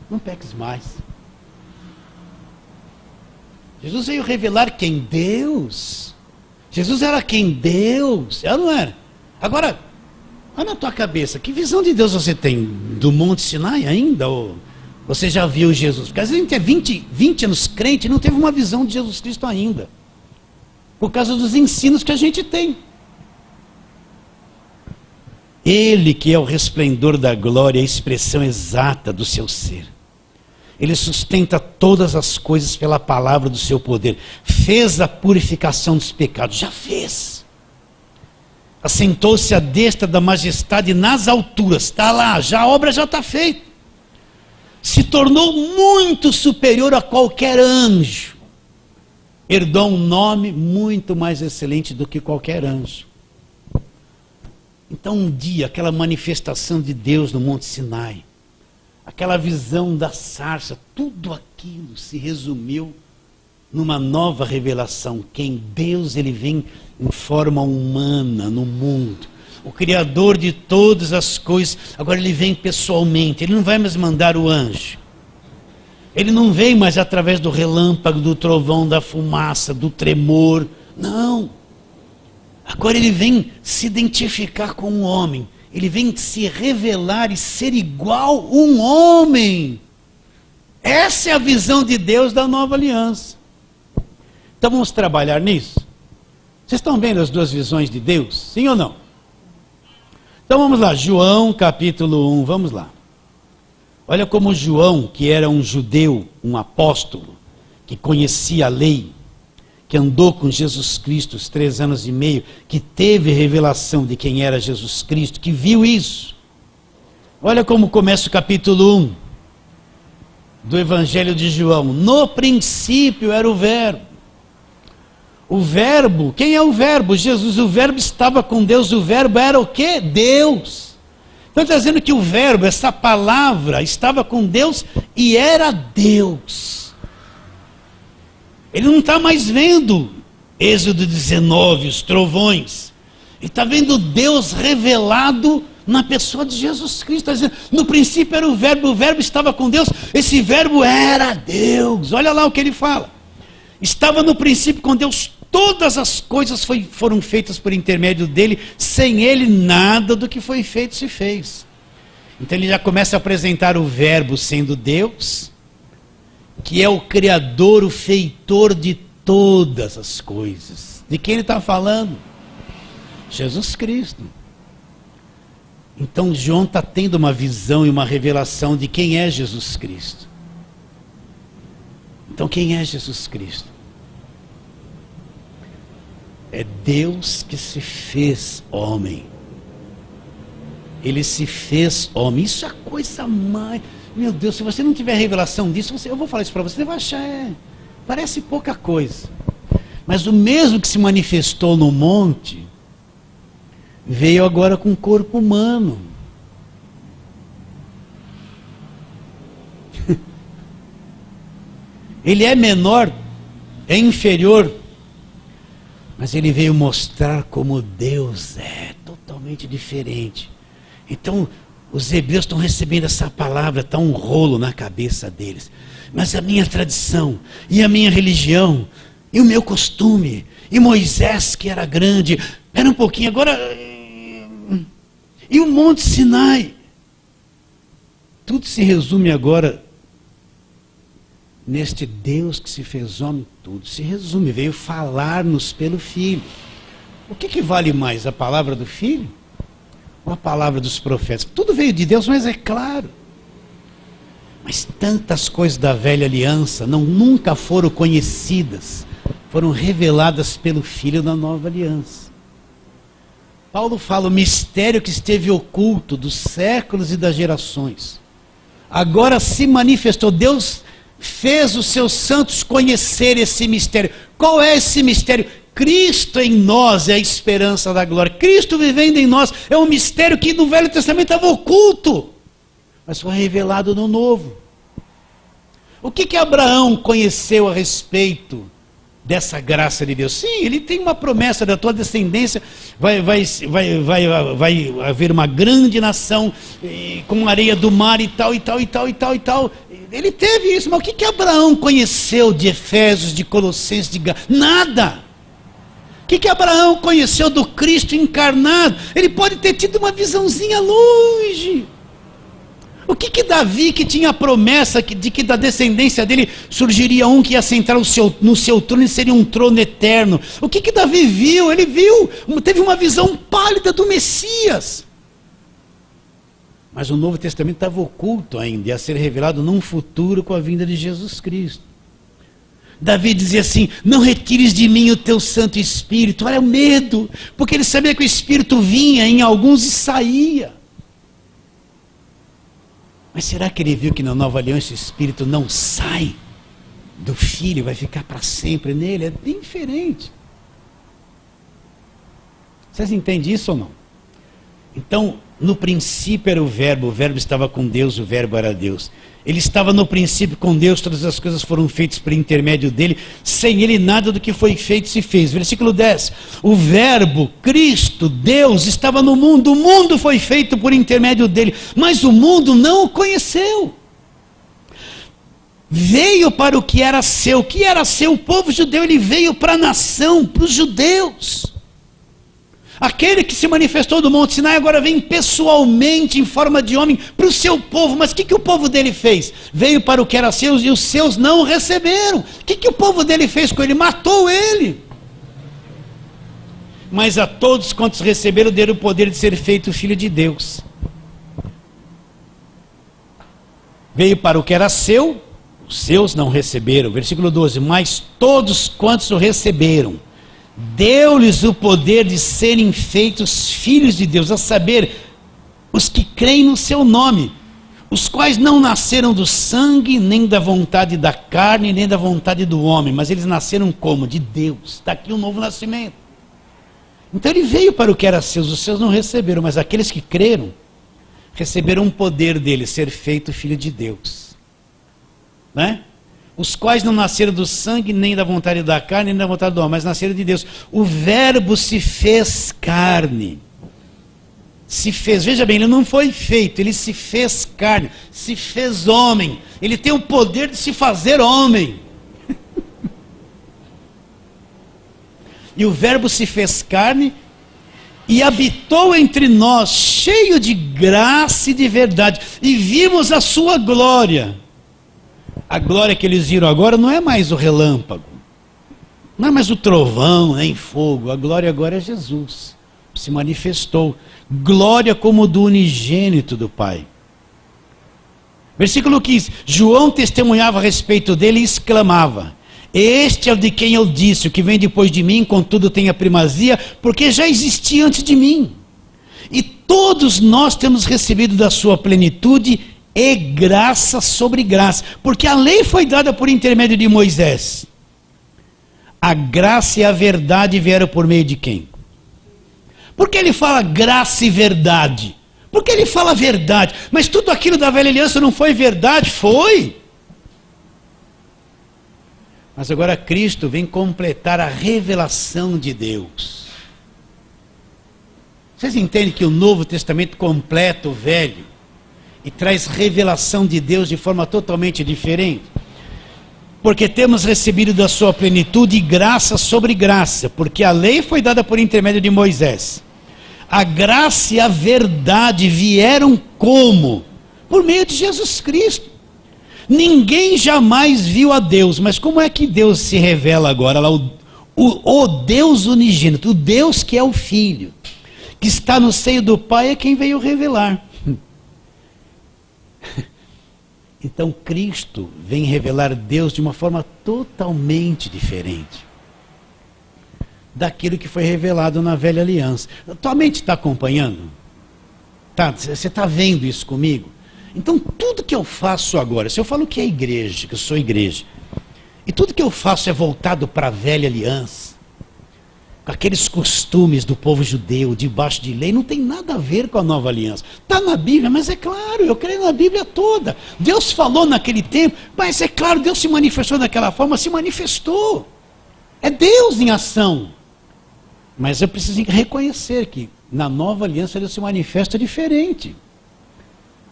não peques mais. Jesus veio revelar quem? Deus. Jesus era quem? Deus. Ela não era. Agora, olha na tua cabeça, que visão de Deus você tem? Do Monte Sinai ainda? Ou você já viu Jesus? Porque às vezes a gente é 20 anos crente e não teve uma visão de Jesus Cristo ainda. Por causa dos ensinos que a gente tem. Ele que é o resplendor da glória, a expressão exata do seu ser. Ele sustenta todas as coisas pela palavra do seu poder. Fez a purificação dos pecados. Já fez. Assentou-se à destra da majestade nas alturas. Está lá, a obra já está feita. Se tornou muito superior a qualquer anjo. Herdou um nome muito mais excelente do que qualquer anjo. Então um dia, aquela manifestação de Deus no Monte Sinai, aquela visão da sarça, tudo aquilo se resumiu numa nova revelação, que em Deus ele vem em forma humana no mundo. O Criador de todas as coisas, agora ele vem pessoalmente, ele não vai mais mandar o anjo. Ele não vem mais através do relâmpago, do trovão, da fumaça, do tremor, não. Agora ele vem se identificar com um homem, ele vem se revelar e ser igual um homem. Essa é a visão de Deus da nova aliança. Então vamos trabalhar nisso? Vocês estão vendo as duas visões de Deus? Sim ou não? Então vamos lá, João capítulo 1, vamos lá. Olha como João, que era um judeu, um apóstolo, que conhecia a lei, que andou com Jesus Cristo os 3 anos e meio, que teve revelação de quem era Jesus Cristo, que viu isso. Olha como começa o capítulo 1 do Evangelho de João. No princípio era o Verbo. O Verbo, quem é o Verbo? Jesus. O Verbo estava com Deus. O Verbo era o quê? Deus. Então está dizendo que o Verbo, essa palavra, estava com Deus e era Deus. Ele não está mais vendo Êxodo 19, os trovões. Ele está vendo Deus revelado na pessoa de Jesus Cristo. Está dizendo, no princípio era o Verbo estava com Deus, esse Verbo era Deus. Olha lá o que ele fala. Estava no princípio com Deus, todas as coisas foram feitas por intermédio dele, sem ele nada do que foi feito se fez. Então ele já começa a apresentar o Verbo sendo Deus, que é o Criador, o feitor de todas as coisas. De quem ele está falando? Jesus Cristo. Então João está tendo uma visão e uma revelação de quem é Jesus Cristo. Então quem é Jesus Cristo? É Deus que se fez homem. Ele se fez homem. Isso é a coisa mais... Meu Deus, se você não tiver revelação disso, eu vou falar isso para você, você vai achar, parece pouca coisa. Mas o mesmo que se manifestou no monte, veio agora com corpo humano. Ele é menor, é inferior, mas ele veio mostrar como Deus é, totalmente diferente. Então, os hebreus estão recebendo essa palavra, está um rolo na cabeça deles. Mas a minha tradição, e a minha religião, e o meu costume, e Moisés que era grande, era um pouquinho, agora... E o Monte Sinai. Tudo se resume agora neste Deus que se fez homem, tudo se resume, veio falar-nos pelo Filho. O que vale mais, a palavra do Filho? Ou a palavra dos profetas? Tudo veio de Deus, mas é claro. Mas tantas coisas da velha aliança nunca foram conhecidas, foram reveladas pelo Filho da nova aliança. Paulo fala, o mistério que esteve oculto dos séculos e das gerações, agora se manifestou. Deus fez os seus santos conhecer esse mistério. Qual é esse mistério? Cristo em nós é a esperança da glória. Cristo vivendo em nós é um mistério que no Velho Testamento estava oculto, mas foi revelado no Novo. O que Abraão conheceu a respeito dessa graça de Deus? Sim, ele tem uma promessa da tua descendência, vai haver uma grande nação com areia do mar e tal. Ele teve isso, mas o que Abraão conheceu de Efésios, de Colossenses, de nada? O que Abraão conheceu do Cristo encarnado? Ele pode ter tido uma visãozinha longe. O que Davi, que tinha a promessa de que da descendência dele surgiria um que ia sentar no seu trono e seria um trono eterno? O que Davi viu? Ele teve uma visão pálida do Messias. Mas o Novo Testamento estava oculto ainda, ia ser revelado num futuro com a vinda de Jesus Cristo. Davi dizia assim, não retires de mim o teu Santo Espírito. Olha o medo, porque ele sabia que o Espírito vinha em alguns e saía. Mas será que ele viu que na nova aliança o Espírito não sai do Filho, vai ficar para sempre nele? É bem diferente. Vocês entendem isso ou não? Então, no princípio era o Verbo estava com Deus, o Verbo era Deus. Ele estava no princípio com Deus, todas as coisas foram feitas por intermédio dele, sem ele nada do que foi feito se fez. Versículo 10, o Verbo, Cristo, Deus, estava no mundo, o mundo foi feito por intermédio dele, mas o mundo não o conheceu. Veio para o que era seu, o povo judeu, ele veio para a nação, para os judeus. Aquele que se manifestou do Monte Sinai agora vem pessoalmente em forma de homem para o seu povo. Mas o que o povo dele fez? Veio para o que era seu e os seus não o receberam. O que o povo dele fez com ele? Matou ele. Mas a todos quantos receberam, deram o poder de ser feito filho de Deus. Veio para o que era seu, os seus não receberam. Versículo 12, mas todos quantos o receberam, deu-lhes o poder de serem feitos filhos de Deus, a saber, os que creem no seu nome, os quais não nasceram do sangue, nem da vontade da carne, nem da vontade do homem, mas eles nasceram como? De Deus. Está aqui um novo nascimento. Então ele veio para o que era seus, os seus não receberam, mas aqueles que creram, receberam um poder dele, ser feito filho de Deus. Né? Os quais não nasceram do sangue, nem da vontade da carne, nem da vontade do homem, mas nasceram de Deus. O Verbo se fez carne. Se fez, veja bem, ele não foi feito, ele se fez carne, se fez homem. Ele tem o poder de se fazer homem. E o Verbo se fez carne e habitou entre nós, cheio de graça e de verdade. E vimos a sua glória. A glória que eles viram agora não é mais o relâmpago, não é mais o trovão, nem fogo. A glória agora é Jesus, se manifestou. Glória como do unigênito do Pai. Versículo 15, João testemunhava a respeito dele e exclamava, este é o de quem eu disse, o que vem depois de mim, contudo tem a primazia, porque já existia antes de mim. E todos nós temos recebido da sua plenitude e graça sobre graça, porque a lei foi dada por intermédio de Moisés. A graça e a verdade vieram por meio de quem? Por que ele fala graça e verdade? Porque ele fala verdade, mas tudo aquilo da velha aliança não foi verdade? Foi. Mas agora Cristo vem completar a revelação de Deus. Vocês entendem que o Novo Testamento completa o Velho e traz revelação de Deus de forma totalmente diferente? Porque temos recebido da sua plenitude graça sobre graça, porque a lei foi dada por intermédio de Moisés. A graça e a verdade vieram como? Por meio de Jesus Cristo. Ninguém jamais viu a Deus, mas como é que Deus se revela agora? Lá, o Deus unigênito, o Deus que é o Filho, que está no seio do Pai, é quem veio revelar. Então Cristo vem revelar Deus de uma forma totalmente diferente daquilo que foi revelado na velha aliança. Tua mente está acompanhando? Tá, você está vendo isso comigo? Então tudo que eu faço agora, se eu falo que é igreja, que eu sou igreja, e tudo que eu faço é voltado para a velha aliança, com aqueles costumes do povo judeu, debaixo de lei, não tem nada a ver com a nova aliança. Está na Bíblia, mas é claro, eu creio na Bíblia toda. Deus falou naquele tempo, mas é claro, Deus se manifestou daquela forma, se manifestou. É Deus em ação. Mas eu preciso reconhecer que na nova aliança Deus se manifesta diferente.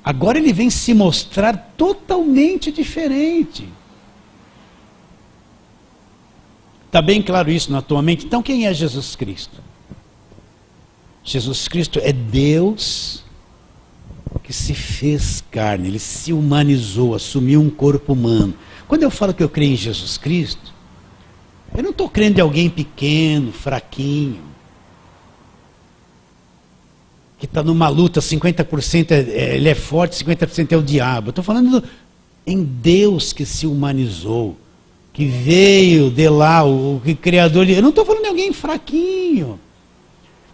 Agora ele vem se mostrar totalmente diferente. Está bem claro isso na tua mente? Então quem é Jesus Cristo? Jesus Cristo é Deus que se fez carne, ele se humanizou, assumiu um corpo humano. Quando eu falo que eu creio em Jesus Cristo, eu não estou crendo em alguém pequeno, fraquinho, que está numa luta, 50% ele é forte, 50% é o diabo. Eu estou falando em Deus que se humanizou, que veio de lá, o Criador. Eu não estou falando de alguém fraquinho,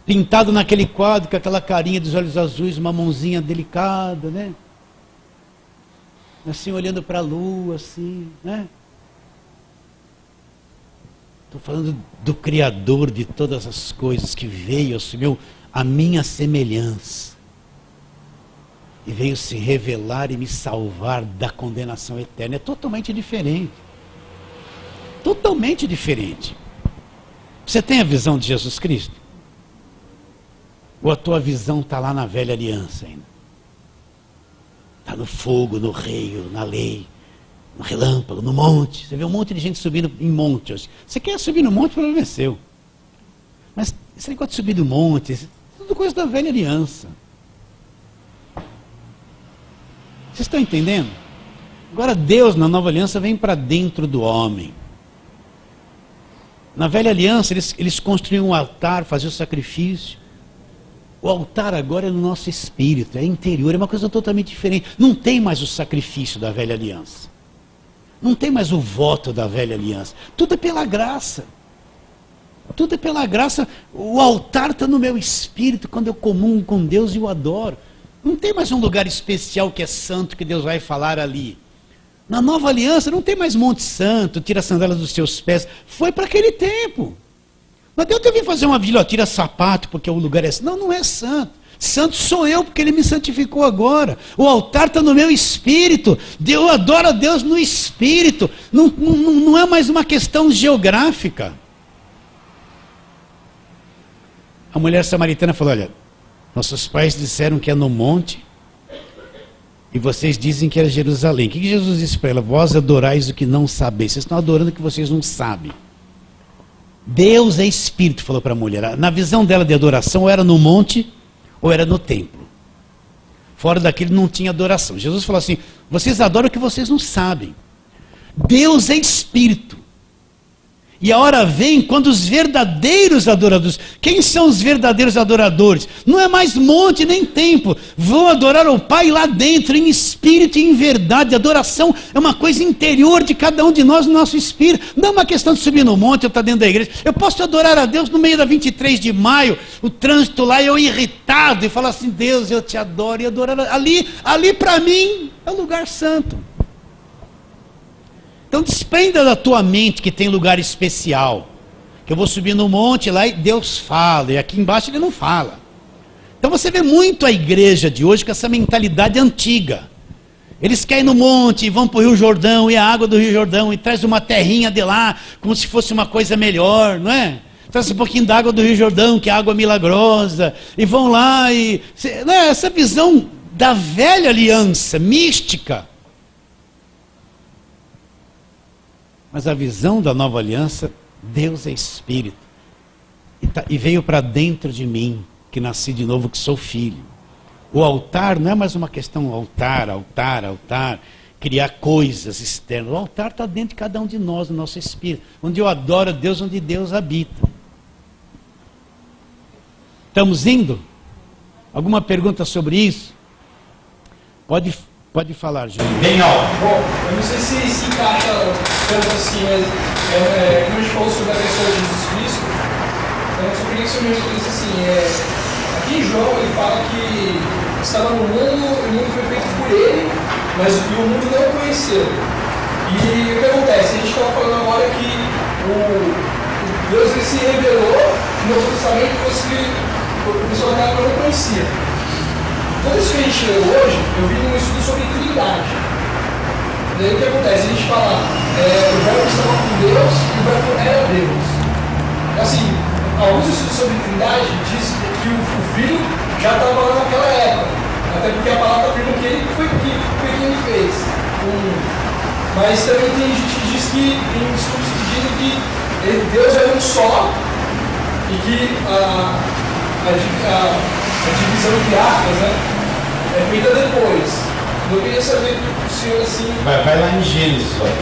pintado naquele quadro, com aquela carinha dos olhos azuis, uma mãozinha delicada, né? Assim, olhando para a lua, assim, né? Estou falando do Criador de todas as coisas, que veio, assumiu a minha semelhança. E veio se revelar e me salvar da condenação eterna. É totalmente diferente. Totalmente diferente. Você tem a visão de Jesus Cristo? Ou a tua visão está lá na velha aliança ainda? Está no fogo, no reio, na lei, no relâmpago, no monte. Você vê um monte de gente subindo em monte hoje. Você quer subir no monte, o problema é seu. Mas esse negócio de subir no monte, é tudo coisa da velha aliança. Vocês estão entendendo? Agora Deus, na nova aliança, vem para dentro do homem. Na velha aliança, eles construíam um altar, faziam sacrifício. O altar agora é no nosso espírito, é interior, é uma coisa totalmente diferente. Não tem mais o sacrifício da velha aliança. Não tem mais o voto da velha aliança. Tudo é pela graça. Tudo é pela graça. O altar está no meu espírito quando eu comungo com Deus e o adoro. Não tem mais um lugar especial que é santo que Deus vai falar ali. Na nova aliança não tem mais Monte Santo, tira a sandália dos seus pés. Foi para aquele tempo. Não adianta eu vir fazer uma vila, tira sapato porque o lugar é santo. Não, não é santo. Santo sou eu porque ele me santificou agora. O altar está no meu espírito. Eu adoro a Deus no espírito. Não é mais uma questão geográfica. A mulher samaritana falou, olha, nossos pais disseram que é no monte e vocês dizem que era Jerusalém. O que Jesus disse para ela? Vós adorais o que não sabeis. Vocês estão adorando o que vocês não sabem. Deus é espírito, falou para a mulher. Na visão dela de adoração, ou era no monte ou era no templo. Fora daquilo não tinha adoração. Jesus falou assim, vocês adoram o que vocês não sabem. Deus é espírito. E a hora vem quando os verdadeiros adoradores, quem são os verdadeiros adoradores? Não é mais monte nem templo, vão adorar o Pai lá dentro, em espírito e em verdade. Adoração é uma coisa interior de cada um de nós, no nosso espírito. Não é uma questão de subir no monte ou estar dentro da igreja. Eu posso adorar a Deus no meio da 23 de maio, o trânsito lá, eu irritado, e falar assim, Deus, eu te adoro, e adorar ali para mim é um lugar santo. Então desprenda da tua mente que tem lugar especial. Que eu vou subir no monte lá e Deus fala, e aqui embaixo ele não fala. Então você vê muito a igreja de hoje com essa mentalidade antiga. Eles querem no monte e vão para o Rio Jordão, e a água do Rio Jordão, e traz uma terrinha de lá, como se fosse uma coisa melhor, não é? Traz um pouquinho da água do Rio Jordão, que é água milagrosa, e vão lá e... Não é? Essa visão da velha aliança, mística. Mas a visão da nova aliança, Deus é espírito. E veio para dentro de mim, que nasci de novo, que sou filho. O altar não é mais uma questão altar, criar coisas externas. O altar está dentro de cada um de nós, no nosso espírito. Onde eu adoro a Deus, onde Deus habita. Estamos indo? Alguma pergunta sobre isso? Pode falar, Júlio. Bem alto. Bom, eu não sei se encaixa tanto assim, mas como a gente falou sobre a pessoa de Jesus Cristo, eu só queria que o senhor me respondesse assim, aqui em João ele fala que estava no mundo, o mundo foi feito por ele, mas o mundo não o conheceu. E o que acontece? A gente estava falando agora que o Deus ele se revelou no Novo Testamento, coisas que o pessoal da época não conhecia. Tudo isso que a gente leu hoje, eu vi num estudo sobre Trindade. Daí o que acontece? A gente fala, o verbo estava com Deus e o verbo era Deus. Assim, alguns estudos sobre Trindade dizem que o Filho já estava lá naquela época. Até porque a palavra afirma que ele foi quem ele fez. Mas também tem gente que diz que, tem estudos que dizem que Deus é um só e que a divisão de aspas, né? É feita depois. Eu queria saber do senhor assim. Vai lá em Gênesis, olha,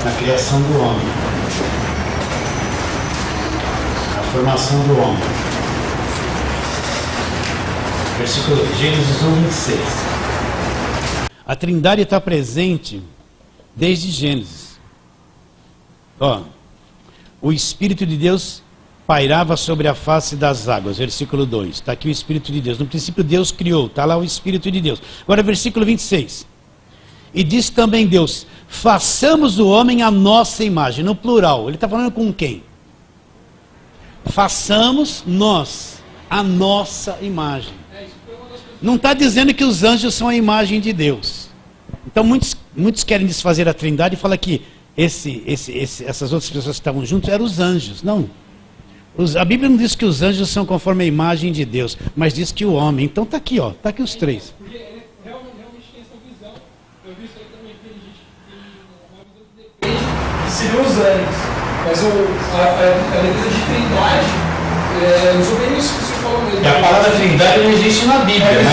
na criação do homem. A formação do homem. Versículo Gênesis 1:26. A Trindade está presente desde Gênesis. Ó, o Espírito de Deus pairava sobre a face das águas, versículo 2, está aqui o Espírito de Deus, no princípio Deus criou, está lá o Espírito de Deus. Agora versículo 26, e diz também Deus, façamos o homem à nossa imagem, no plural, ele está falando com quem? Façamos nós, a nossa imagem. Não está dizendo que os anjos são a imagem de Deus. Então muitos querem desfazer a Trindade e falam que essas outras pessoas que estavam juntos eram os anjos. Não. A Bíblia não diz que os anjos são conforme a imagem de Deus, mas diz que o homem. Então está aqui, está aqui os três. Porque ele realmente tem essa visão. Eu vi isso aí também, que tem gente que tem uma visão que depende de seriam os anjos. Mas a letra de Trindade, não sou bem isso que você falou mesmo. A palavra Trindade não existe na Bíblia,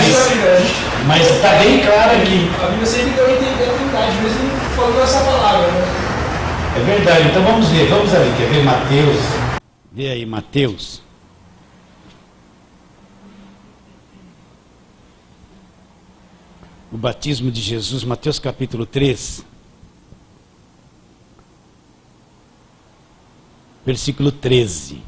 mas está bem claro aqui. A Bíblia sempre deu a entender a Trindade, mesmo falando essa palavra, né? É verdade, então vamos ver, vamos ali, quer ver Mateus? Vê aí, Mateus. O batismo de Jesus, Mateus capítulo 3. Versículo 13.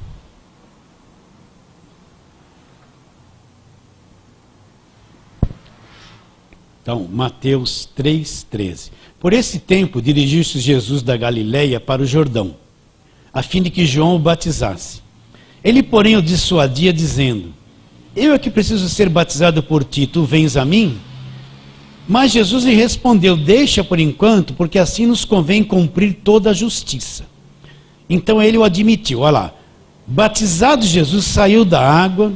Então, Mateus 3:13. Por esse tempo, dirigiu-se Jesus da Galileia para o Jordão, a fim de que João o batizasse. Ele, porém, o dissuadia, dizendo: Eu é que preciso ser batizado por ti, tu vens a mim? Mas Jesus lhe respondeu: Deixa por enquanto, porque assim nos convém cumprir toda a justiça. Então ele o admitiu. Olha lá. Batizado Jesus saiu da água,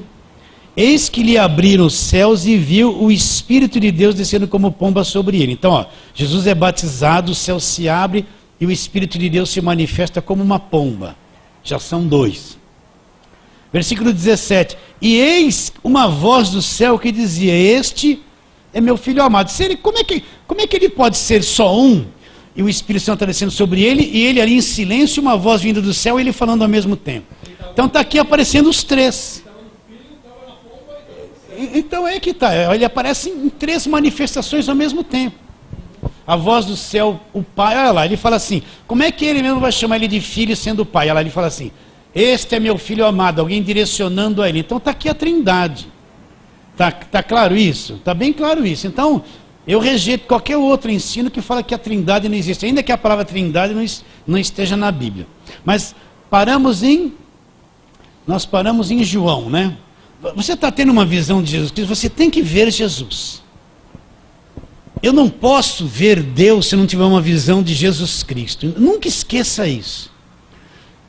eis que lhe abriram os céus e viu o Espírito de Deus descendo como pomba sobre ele. Então, Jesus é batizado, o céu se abre e o Espírito de Deus se manifesta como uma pomba. Já são dois. Versículo 17. E eis uma voz do céu que dizia: Este é meu filho amado. Como é que ele pode ser só um? E o Espírito Santo está descendo sobre ele, e ele ali em silêncio, uma voz vindo do céu, e ele falando ao mesmo tempo. Então está aqui aparecendo os três. Então é que está. Ele aparece em três manifestações ao mesmo tempo. A voz do céu, o pai, olha lá, ele fala assim: como é que ele mesmo vai chamar ele de filho sendo pai? Olha lá, ele fala assim: Este é meu filho amado, alguém direcionando a ele. Então está aqui a Trindade. Tá claro isso? Está bem claro isso. Então, eu rejeito qualquer outro ensino que fala que a Trindade não existe, ainda que a palavra Trindade não esteja na Bíblia. Mas nós paramos em João, né? Você está tendo uma visão de Jesus Cristo, você tem que ver Jesus. Eu não posso ver Deus se não tiver uma visão de Jesus Cristo. Nunca esqueça isso.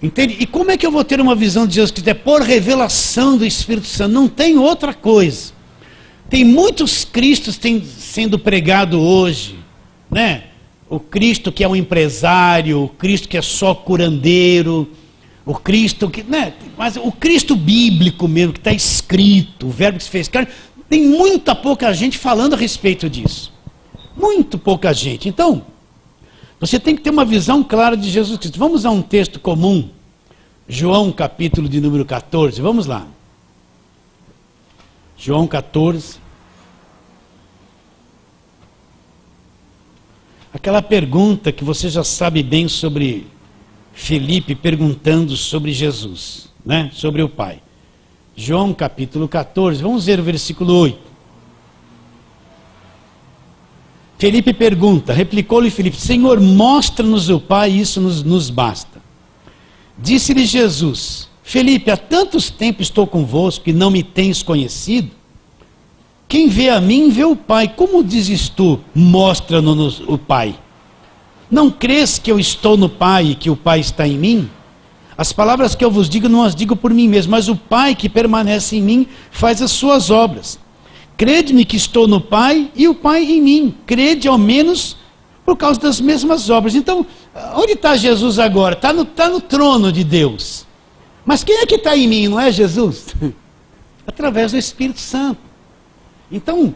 Entende? E como é que eu vou ter uma visão de Jesus Cristo? É por revelação do Espírito Santo, não tem outra coisa. Tem muitos Cristos sendo pregado hoje, né? O Cristo que é um empresário, o Cristo que é só curandeiro, o Cristo que, né? Mas o Cristo bíblico mesmo, que está escrito, o verbo que se fez carne, tem muita pouca gente falando a respeito disso. Muito pouca gente. Então, você tem que ter uma visão clara de Jesus Cristo. Vamos a um texto comum, João capítulo de número 14, vamos lá. João 14. Aquela pergunta que você já sabe bem sobre Felipe perguntando sobre Jesus, né? Sobre o Pai. João capítulo 14, vamos ver o versículo 8. Felipe pergunta, replicou-lhe Felipe: Senhor, mostra-nos o Pai, isso nos basta. Disse-lhe Jesus: Felipe, há tantos tempos estou convosco e não me tens conhecido? Quem vê a mim, vê o Pai. Como dizes tu, mostra-nos o Pai? Não crês que eu estou no Pai e que o Pai está em mim? As palavras que eu vos digo, não as digo por mim mesmo, mas o Pai que permanece em mim faz as suas obras. Crede-me que estou no Pai e o Pai em mim. Crede ao menos por causa das mesmas obras. Então, onde está Jesus agora? Está no trono de Deus. Mas quem é que está em mim, não é Jesus? Através do Espírito Santo. Então,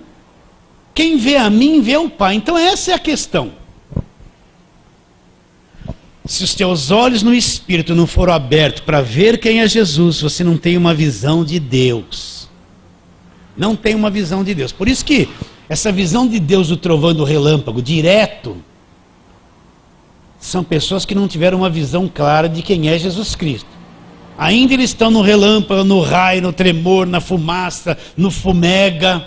quem vê a mim, vê o Pai. Então essa é a questão. Se os teus olhos no Espírito não foram abertos para ver quem é Jesus, você não tem uma visão de Deus. Não tem uma visão de Deus. Por isso que essa visão de Deus do trovão do relâmpago, direto, são pessoas que não tiveram uma visão clara de quem é Jesus Cristo. Ainda eles estão no relâmpago, no raio, no tremor, na fumaça, no fumega.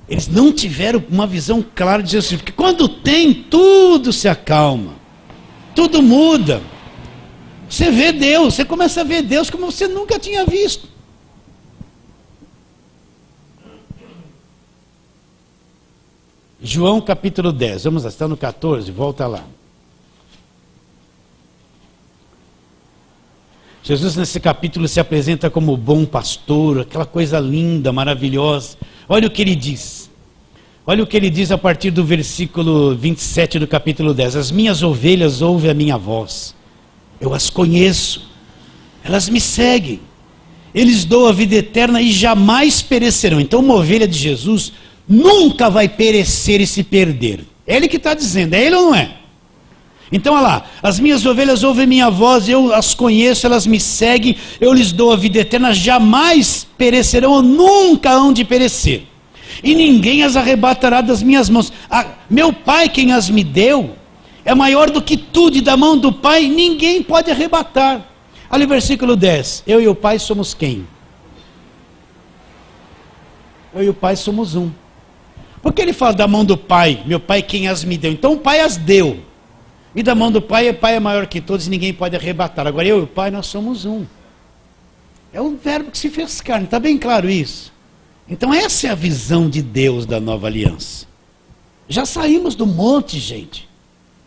Eles não tiveram uma visão clara de Jesus Cristo. Porque quando tem, tudo se acalma. Tudo muda. Você vê Deus, você começa a ver Deus como você nunca tinha visto. João capítulo 10, vamos lá, está no 14, volta lá. Jesus nesse capítulo se apresenta como bom pastor, aquela coisa linda, maravilhosa. Olha o que ele diz. Olha o que ele diz a partir do versículo 27 do capítulo 10. As minhas ovelhas ouvem a minha voz. Eu as conheço. Elas me seguem. Eles dão a vida eterna e jamais perecerão. Então uma ovelha de Jesus nunca vai perecer e se perder. É ele que está dizendo, é ele ou não é? Então olha lá, as minhas ovelhas ouvem minha voz, eu as conheço, elas me seguem, eu lhes dou a vida eterna, jamais perecerão ou nunca hão de perecer. E ninguém as arrebatará das minhas mãos. Meu Pai quem as me deu é maior do que tudo, e da mão do Pai ninguém pode arrebatar. Olha o versículo 10, eu e o Pai somos quem? Eu e o Pai somos um. Por que ele fala da mão do Pai? Meu Pai quem as me deu. Então o Pai as deu. E da mão do Pai é maior que todos e ninguém pode arrebatar. Agora eu e o Pai nós somos um. É o verbo que se fez carne, está bem claro isso? Então essa é a visão de Deus da nova aliança. Já saímos do monte, gente.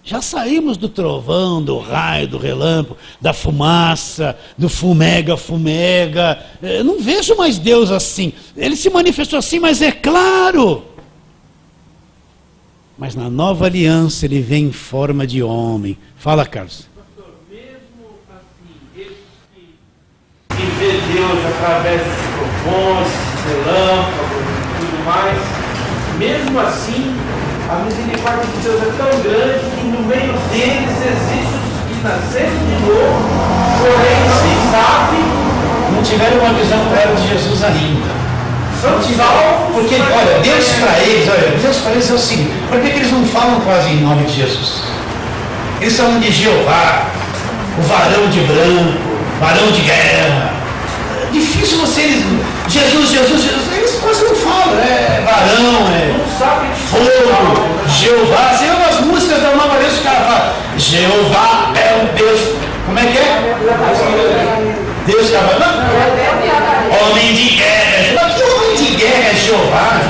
Já saímos do trovão, do raio, do relâmpago, da fumaça, do fumega. Eu não vejo mais Deus assim. Ele se manifestou assim, mas é claro. Mas na nova aliança ele vem em forma de homem. Fala, Carlos. Pastor, mesmo assim, esses que vê Deus através desses trovões, relâmpagos e tudo mais, mesmo assim, a misericórdia de Deus é tão grande que no meio deles existe os que nasceram de novo, porém não sabem, Não tiveram uma visão clara de Jesus ainda. são salvos. Porque, olha, Deus para eles é o seguinte, por que eles não falam quase em nome de Jesus? Eles falam de Jeová, o varão de branco, varão de guerra. É difícil vocês, Jesus, eles quase não falam, varão, Não sabem que fogo, Jeová. Você ouve as músicas da nova aliança, o cara fala, Jeová é o Deus, como é que é? Deus cavalo, homem de guerra. Que homem de guerra é Jeová?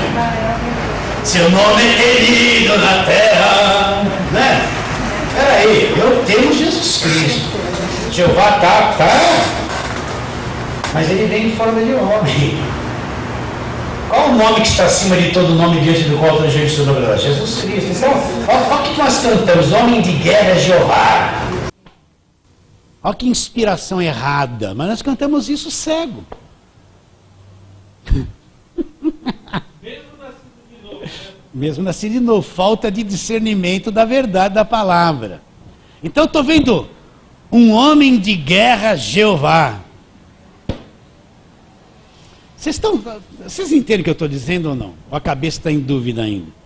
Seu nome é querido na terra, né? Peraí, eu tenho Jesus Cristo. Jeová tá, mas ele vem em forma de homem. Qual o nome que está acima de todo nome diante do qual todo jeito sobre a verdade? Jesus Cristo. Então, olha o que nós cantamos, homem de guerra é Jeová. Olha que inspiração errada, mas nós cantamos isso cego. Mesmo nascido de novo, falta de discernimento da verdade da palavra. Então eu estou vendo um homem de guerra, Jeová. Vocês entendem o que eu estou dizendo ou não? Ou a cabeça está em dúvida ainda?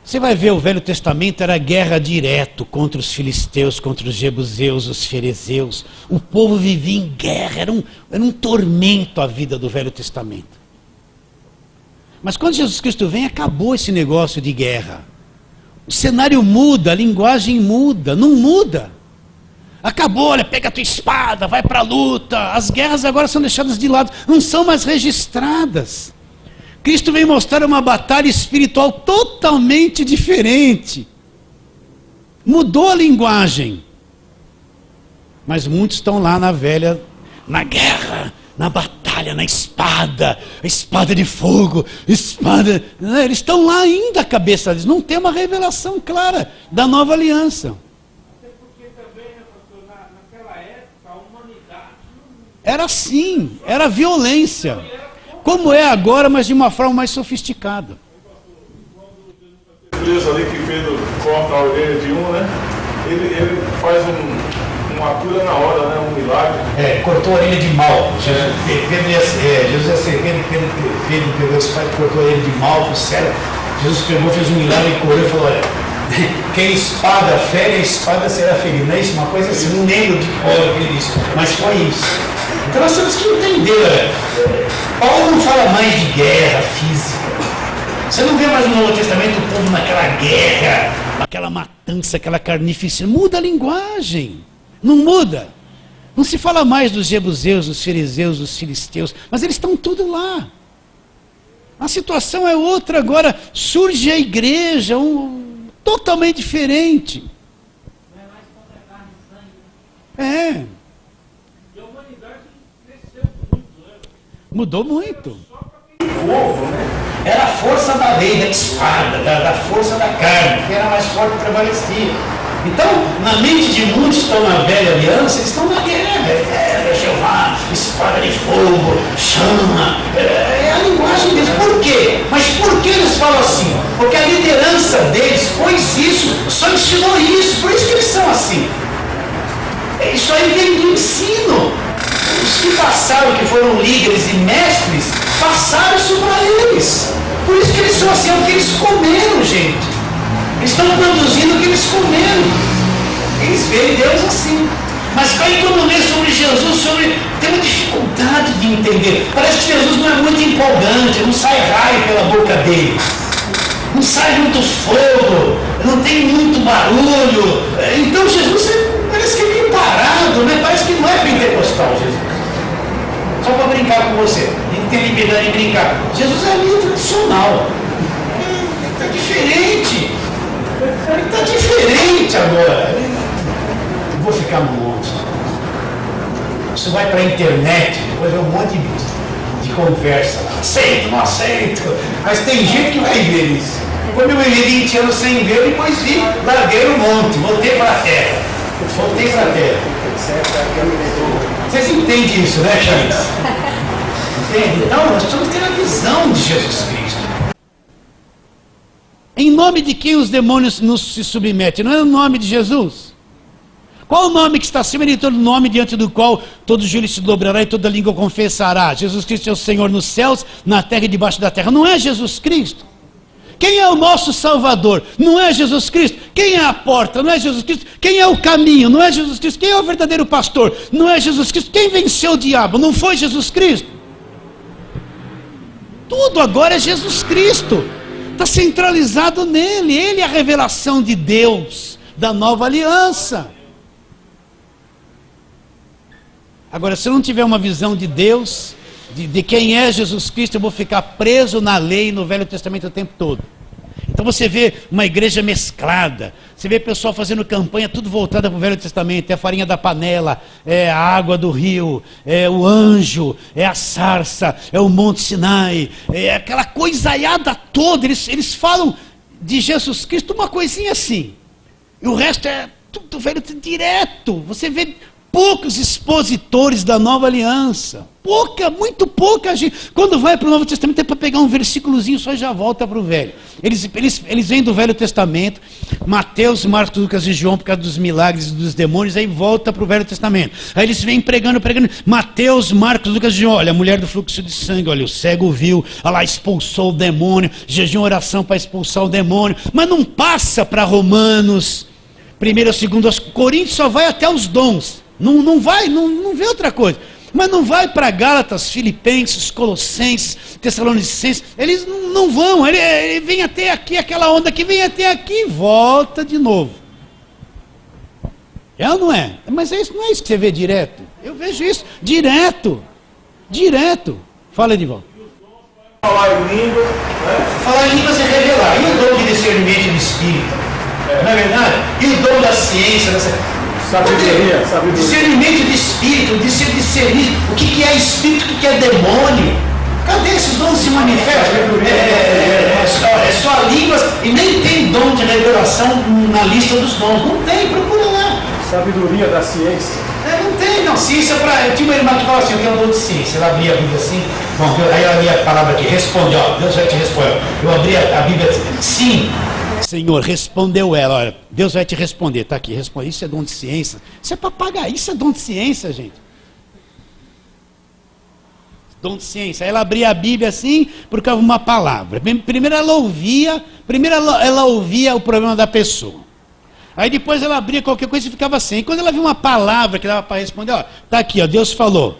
Você vai ver, o Velho Testamento era guerra direto contra os filisteus, contra os jebuseus, os ferezeus. O povo vivia em guerra, era um tormento a vida do Velho Testamento. Mas quando Jesus Cristo vem, acabou esse negócio de guerra. O cenário muda, a linguagem muda, não muda. Acabou, olha, pega a tua espada, vai para a luta. As guerras agora são deixadas de lado, não são mais registradas. Cristo vem mostrar uma batalha espiritual totalmente diferente. Mudou a linguagem. Mas muitos estão lá na guerra, na batalha, na espada, a espada de fogo, espada. Eles estão lá ainda, a cabeça deles. Não tem uma revelação clara da nova aliança. Até porque também, pastor, naquela época, a humanidade Era assim, era violência. Como é agora, mas de uma forma mais sofisticada. Preso ali que Pedro corta a orelha de um, né? Ele faz uma cura na hora, né? Um milagre. Cortou a orelha de mal. Jesus Pedro pegou esse pai e cortou a orelha de mal pro céu. Jesus pegou, fez um milagre e curou e falou, olha, quem espada fere, a espada será ferida. Não é isso? Uma coisa assim, não lembro de qual que ele disse, mas foi isso. Então nós temos que entender, Paulo não fala mais de guerra física. Você não vê mais no Novo Testamento o povo naquela guerra, aquela matança, aquela carnificina. Muda a linguagem, não muda. Não se fala mais dos jebuseus, dos fariseus, dos filisteus, mas eles estão tudo lá. A situação é outra agora. Surge a igreja, totalmente diferente. Não é mais contra a carne e sangue. É, E a humanidade cresceu muito, né? mudou muito. O povo, né? Era a força da lei, da espada, da força da carne, que era mais forte que prevalecia. Então, na mente de muitos que estão na velha aliança, eles estão na guerra. É Jeová, espada de fogo, chama. É a linguagem deles. Por quê? Mas por que eles falam assim? Porque a liderança deles pôs isso, só ensinou isso. Por isso que eles são assim. Isso aí vem do ensino. Os que passaram, que foram líderes e mestres, passaram isso para eles. Por isso que eles são assim, é o que eles comeram, gente. Eles estão produzindo o que eles comeram. Eles veem Deus assim. Mas quando lê sobre Jesus, tem uma dificuldade de entender. Parece que Jesus não é muito empolgante, não sai raio pela boca dele. Não sai muito fogo, não tem muito barulho. Então Jesus parece que é meio parado, né? Parece que não é pentecostal Jesus. Só para brincar com você, ele tem liberdade de brincar. Jesus é meio tradicional. Ele está diferente. Ele está diferente agora. Eu vou ficar no monte. Você vai para a internet, depois vê um monte de conversa lá. Aceito, não aceito. Mas tem gente que vai ver isso. Quando eu vivi 20 anos sem ver, depois vi, larguei no monte, voltei para a terra. Voltei para a terra. Vocês entendem isso, né, Charles? Entende? Então, nós precisamos ter a visão de Jesus Cristo. Em nome de quem os demônios nos se submetem? Não é o nome de Jesus? Qual o nome que está acima de todo nome, diante do qual todo joelho se dobrará e toda língua confessará? Jesus Cristo é o Senhor nos céus, na terra e debaixo da terra. Não é Jesus Cristo? Quem é o nosso Salvador? Não é Jesus Cristo. Quem é a porta? Não é Jesus Cristo. Quem é o caminho? Não é Jesus Cristo. Quem é o verdadeiro pastor? Não é Jesus Cristo. Quem venceu o diabo? Não foi Jesus Cristo. Tudo agora é Jesus Cristo. Está centralizado nele. Ele é a revelação de Deus, da nova aliança. Agora, se eu não tiver uma visão de Deus, de quem é Jesus Cristo, eu vou ficar preso na lei e no Velho Testamento o tempo todo. Então você vê uma igreja mesclada, você vê pessoal fazendo campanha tudo voltada para o Velho Testamento, é a farinha da panela, é a água do rio, é o anjo, é a sarça, é o Monte Sinai, é aquela coisaiada toda, eles falam de Jesus Cristo uma coisinha assim, e o resto é tudo Velho direto, você vê poucos expositores da nova aliança, muito pouca gente. Quando vai para o Novo Testamento é para pegar um versículozinho só e já volta para o Velho. Eles vêm do Velho Testamento, Mateus, Marcos, Lucas e João, por causa dos milagres e dos demônios, aí volta para o Velho Testamento. Aí eles vêm pregando, Mateus, Marcos, Lucas e João, olha, a mulher do fluxo de sangue, olha, o cego viu, olha lá, expulsou o demônio, jejum e oração para expulsar o demônio, mas não passa para Romanos, 1º, 2º, Coríntios só vai até os dons. Não vê outra coisa. Mas não vai para Gálatas, Filipenses, Colossenses, Tessalonicenses. Eles não vão. Ele vem até aqui, aquela onda que vem até aqui e volta de novo. É ou não é? Mas não é isso que você vê direto. Eu vejo isso direto. Direto. Fala, Edivaldo. Falar em língua, né? Falar em línguas é revelar. E o dom de discernimento do Espírito? Não é verdade? E o dom da ciência, Sabedoria. Discernimento de espírito, discernir o que é espírito, o que é demônio. Cadê esses dons se manifestam? É só línguas e nem tem dom de revelação na lista dos dons. Não tem, procura lá. Sabedoria da ciência. Não tem, não. Ciência para. Eu tinha uma irmã que falava assim: eu tenho um dom de ciência. Ela abria a Bíblia assim. Bom, aí ela lia a palavra aqui, responde, ó, Deus vai te responder. Eu abri a Bíblia assim, sim. Senhor, respondeu ela, olha, Deus vai te responder, está aqui, responde, isso é dom de ciência, isso é papagaio, isso é dom de ciência, gente. Dom de ciência, ela abria a Bíblia assim, por causa de uma palavra, primeiro ela ouvia o problema da pessoa, aí depois ela abria qualquer coisa e ficava assim, e quando ela viu uma palavra que dava para responder, ó, está aqui, ó, Deus falou,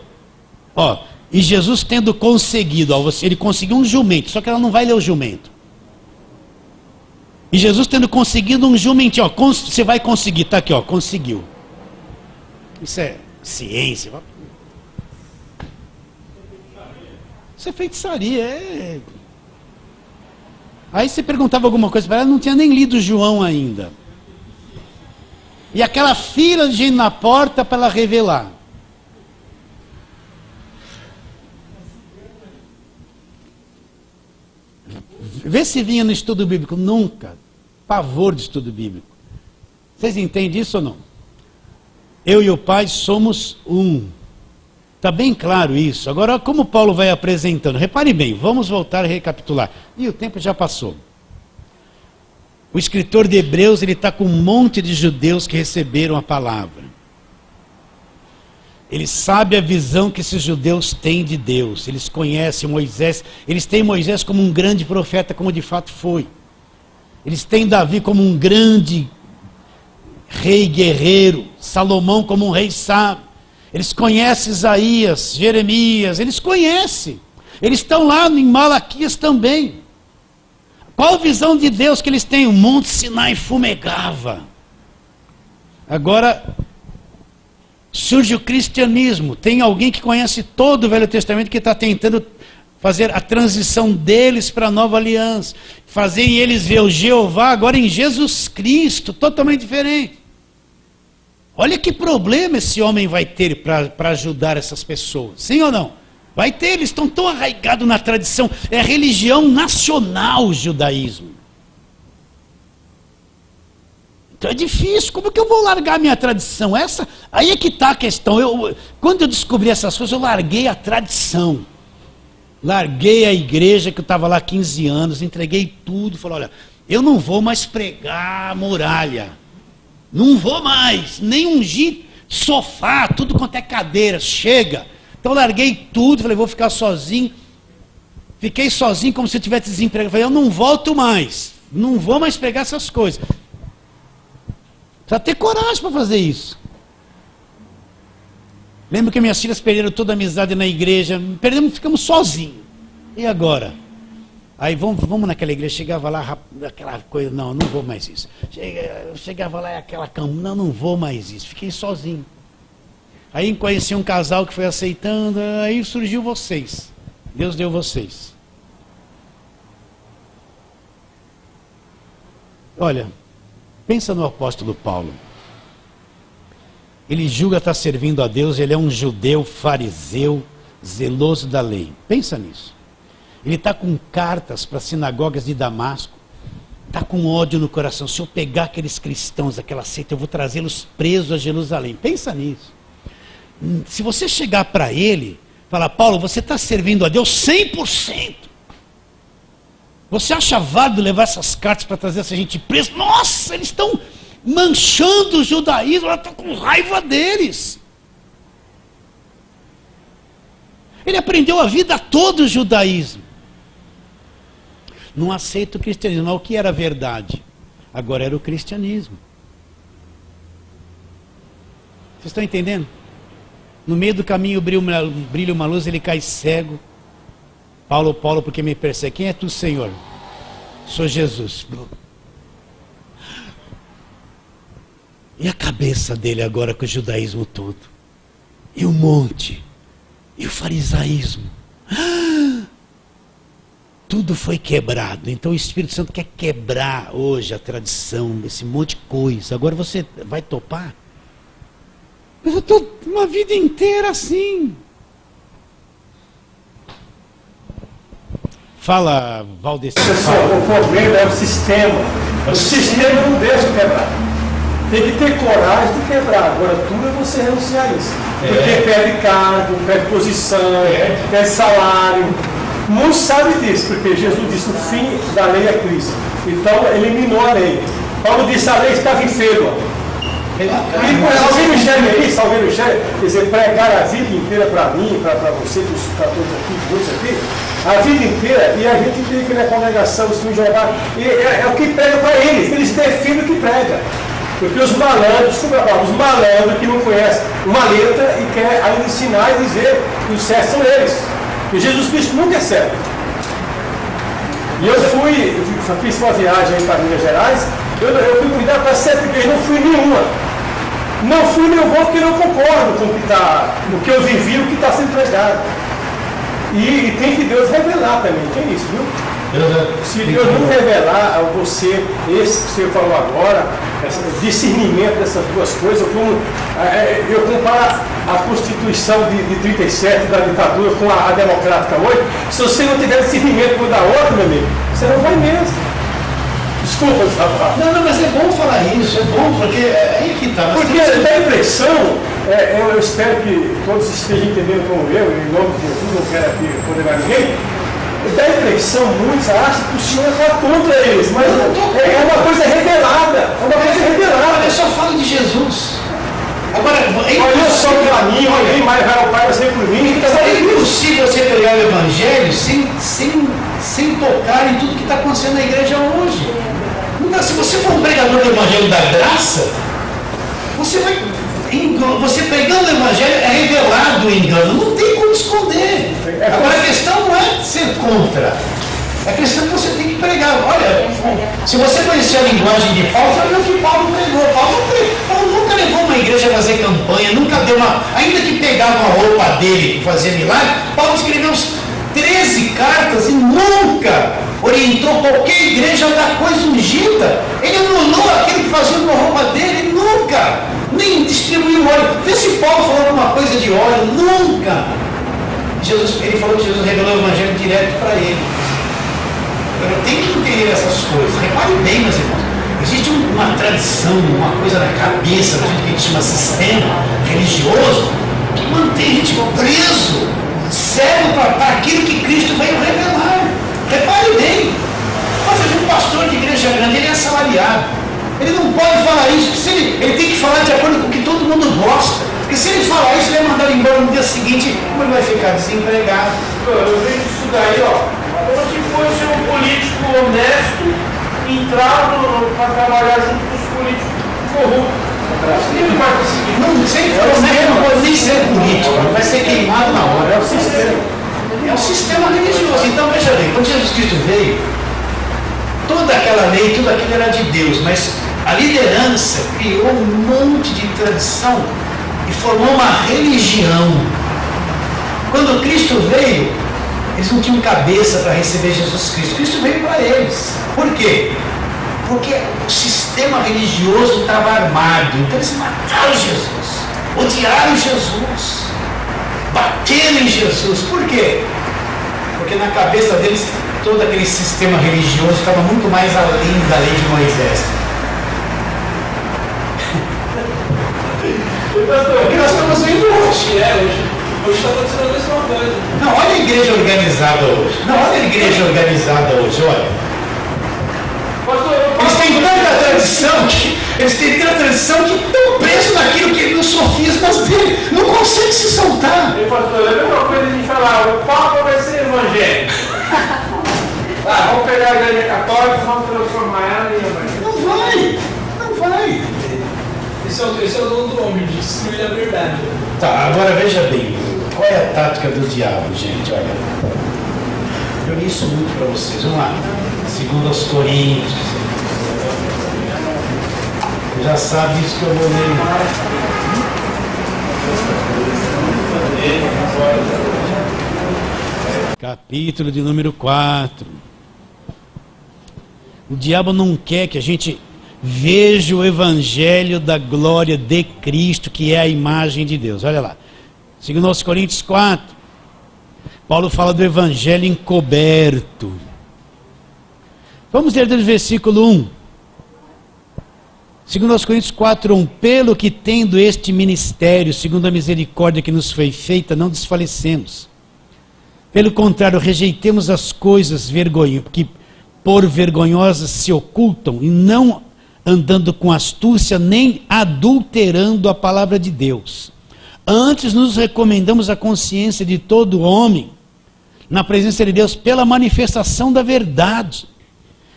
ó, e Jesus tendo conseguido, ó, ele conseguiu um jumento, só que ela não vai ler o jumento. E Jesus tendo conseguido um jumentinho, ó, você vai conseguir, está aqui, ó, conseguiu. Isso é ciência. Isso é feitiçaria, Aí você perguntava alguma coisa para ela, não tinha nem lido João ainda. E aquela fila de gente na porta para ela revelar. Vê se vinha no estudo bíblico. Nunca. Pavor de estudo bíblico. Vocês entendem isso ou não? Eu e o Pai somos um. Está bem claro isso. Agora, como Paulo vai apresentando? Repare bem, vamos voltar a recapitular. E o tempo já passou. O escritor de Hebreus, ele está com um monte de judeus que receberam a palavra. Ele sabe a visão que esses judeus têm de Deus. Eles conhecem Moisés. Eles têm Moisés como um grande profeta, como de fato foi. Eles têm Davi como um grande rei guerreiro. Salomão como um rei sábio. Eles conhecem Isaías, Jeremias. Eles conhecem. Eles estão lá em Malaquias também. Qual a visão de Deus que eles têm? O Monte Sinai fumegava. Agora surge o cristianismo. Tem alguém que conhece todo o Velho Testamento que está tentando fazer a transição deles para a nova aliança. Fazer eles ver o Jeová agora em Jesus Cristo, totalmente diferente. Olha que problema esse homem vai ter para ajudar essas pessoas. Sim ou não? Vai ter, eles estão tão arraigados na tradição. É religião nacional o judaísmo. Então é difícil, como que eu vou largar minha tradição? Aí é que está a questão. Quando eu descobri essas coisas, eu larguei a tradição. Larguei a igreja, que eu estava lá há 15 anos, entreguei tudo. Falei, olha, eu não vou mais pregar a muralha. Não vou mais, nem ungir sofá, tudo quanto é cadeira, chega. Então larguei tudo, falei, vou ficar sozinho. Fiquei sozinho como se eu tivesse desempregado. Falei, eu não volto mais, não vou mais pregar essas coisas. Precisa ter coragem para fazer isso. Lembro que minhas filhas perderam toda a amizade na igreja, ficamos sozinhos. E agora? Aí vamos naquela igreja, chegava lá, aquela coisa, não vou mais isso. Chegava lá, aquela cama, não vou mais isso. Fiquei sozinho. Aí conheci um casal que foi aceitando, aí surgiu vocês. Deus deu vocês. Olha, pensa no apóstolo Paulo. Ele julga estar servindo a Deus, ele é um judeu fariseu, zeloso da lei. Pensa nisso. Ele está com cartas para as sinagogas de Damasco. Está com ódio no coração. Se eu pegar aqueles cristãos daquela seita, eu vou trazê-los presos a Jerusalém. Pensa nisso. Se você chegar para ele, falar, Paulo, você está servindo a Deus 100%. Você acha válido levar essas cartas para trazer essa gente presa? Nossa, eles estão manchando o judaísmo, ela está com raiva deles. Ele aprendeu a vida toda o judaísmo. Não aceita o cristianismo. Mas o que era verdade? Agora era o cristianismo. Vocês estão entendendo? No meio do caminho brilha uma luz, ele cai cego. Paulo, porque me persegue? Quem é tu, Senhor? Sou Jesus. E a cabeça dele agora com o judaísmo todo? E o monte? E o farisaísmo? Tudo foi quebrado. Então o Espírito Santo quer quebrar hoje a tradição, esse monte de coisa. Agora você vai topar? Mas eu estou uma vida inteira assim. Fala, Valdeci. Pessoal, o problema é o sistema. O sistema não deixa quebrar. Tem que ter coragem de quebrar. Agora, tudo é você renunciar a isso. Porque perde cargo, perde posição, perde salário. Muitos sabem disso, porque Jesus disse o fim da lei é Cristo. Então, eliminou a lei. Paulo disse a lei estava enferma. E alguém me enxerga aí, se alguém me enxerga, quer dizer, pregar a vida inteira para mim, para você, para todos aqui, a vida inteira, e a gente tem que ir na congregação, os filhos de Jeová, e é o que prega para eles definem o que prega. Porque os malandros, os malandros que não conhecem uma letra e querem ainda ensinar e dizer que os certos são eles. E Jesus Cristo nunca é certo. E eu fiz uma viagem aí para Minas Gerais, eu fui cuidar para 7 igrejas, não fui nenhuma. Não fui nem vou porque não concordo com o que eu vivi, o que está sendo pregado. E tem que Deus revelar também, que é isso, viu? Se Deus não revelar a você esse que você falou agora, esse discernimento dessas duas coisas, como eu comparo a Constituição de 37 da ditadura com a democrática hoje, se você não tiver discernimento uma da outra, meu amigo, você não vai mesmo. Desculpa, rapaz. Não, mas é bom falar isso, é bom, porque aí que tá. Porque dá a impressão, eu espero que todos estejam entendendo como eu, em nome de Jesus, não quero aqui condenar ninguém. Dá a impressão, muitos acham que o Senhor está contra eles, mas é uma coisa revelada. É uma coisa revelada. Eu só falo de Jesus. Agora, olha só para mim, olha, mais vai ao Pai, vai ser por mim. Então, é impossível você pregar o Evangelho sem tocar em tudo que está acontecendo na igreja hoje. Se você for um pregador do Evangelho da graça, você pregando o Evangelho é revelado o engano, não tem como esconder. Agora a questão não é ser contra, a questão é que você tem que pregar. Olha, se você conhecer a linguagem de Paulo, sabe o que Paulo pregou. Paulo nunca levou uma igreja a fazer campanha, nunca deu ainda que pegavam a roupa dele e fazia milagre, Paulo escreveu uns 13 cartas e nunca orientou qualquer igreja a dar coisa ungida. Ele anulou aquele que fazia com a roupa dele, nunca. Nem distribuiu óleo. Vê se Paulo falou alguma coisa de óleo, nunca. Ele falou que Jesus revelou o Evangelho direto para ele. Agora tem que entender essas coisas. Repare bem, meus irmãos. Existe uma tradição, uma coisa na cabeça da gente que a gente chama sistema religioso, que mantém a gente preso, cego para aquilo que Cristo veio revelar. Repare bem, um pastor de igreja grande, ele é assalariado. Ele não pode falar isso, porque ele tem que falar de acordo com o que todo mundo gosta. Porque se ele falar isso, ele é mandado embora no dia seguinte, como ele vai ficar desempregado? Eu vejo isso daí, ó. Como se fosse um político honesto entrar para trabalhar junto com os políticos corruptos. Ele vai conseguir. Não, se ele for honesto, não pode nem ser político, vai ser queimado na hora. É o sistema. É um sistema religioso. Então veja bem, quando Jesus Cristo veio, toda aquela lei, tudo aquilo era de Deus, mas a liderança criou um monte de tradição e formou uma religião. Quando Cristo veio, eles não tinham cabeça para receber Jesus Cristo. Cristo veio para eles. Por quê? Porque o sistema religioso estava armado. Então eles mataram Jesus, odiaram Jesus, bateram em Jesus. Por quê? Porque na cabeça deles todo aquele sistema religioso estava muito mais além da lei de Moisés. Porque nós estamos vendo hoje. Hoje está acontecendo a mesma coisa. Não, olha a igreja organizada hoje. Não, olha a igreja organizada hoje, olha. Eles têm tanta tradição que estão presos naquilo que nos sofismas dele. Não conseguem se soltar. E pastor, é a mesma coisa de falar, o Papa vai ser evangélico. Vamos pegar a igreja católica e vamos transformar ela em evangélica. Não vai. Esse é o dono do homem, de destruir a verdade. Tá, agora veja bem, qual é a tática do diabo, gente? Olha, eu li isso muito para vocês. Vamos lá, 2 Coríntios. Você já sabe isso que eu vou ler. Capítulo de número 4. O diabo não quer que a gente veja o evangelho da glória de Cristo, que é a imagem de Deus. Olha lá, 2 Coríntios 4, Paulo fala do evangelho encoberto. Vamos ler do versículo 1. 2 Coríntios 4, 1. Pelo que tendo este ministério, segundo a misericórdia que nos foi feita, não desfalecemos. Pelo contrário, rejeitemos as coisas que por vergonhosas se ocultam, e não andando com astúcia, nem adulterando a palavra de Deus. Antes nos recomendamos a consciência de todo homem, na presença de Deus, pela manifestação da verdade.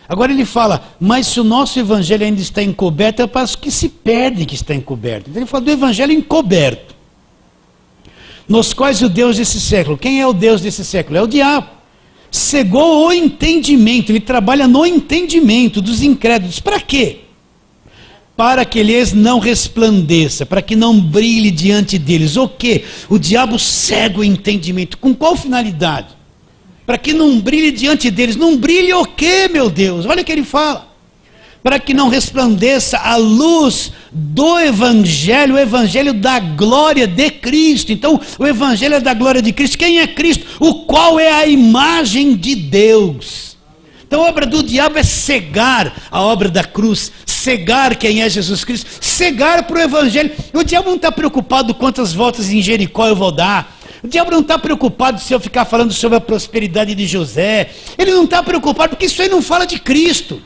Agora ele fala, mas se o nosso evangelho ainda está encoberto, é para os que se perdem que está encoberto. Então ele fala do evangelho encoberto, nos quais o Deus desse século, quem é o Deus desse século? É o diabo. Cegou o entendimento, ele trabalha no entendimento dos incrédulos. Para quê? Para que lhes não resplandeça, para que não brilhe diante deles. O quê? O diabo cega o entendimento. Com qual finalidade? para que não brilhe diante deles. Não brilhe o quê, meu Deus? Olha o que ele fala. Para que não resplandeça a luz do Evangelho, o Evangelho da glória de Cristo. Então, o Evangelho é da glória de Cristo. Quem é Cristo? O qual é a imagem de Deus. Então, a obra do diabo é cegar a obra da cruz, cegar quem é Jesus Cristo, cegar para o Evangelho. O diabo não está preocupado quantas voltas em Jericó eu vou dar. O diabo não está preocupado se eu ficar falando sobre a prosperidade de José. Ele não está preocupado porque isso aí não fala de Cristo.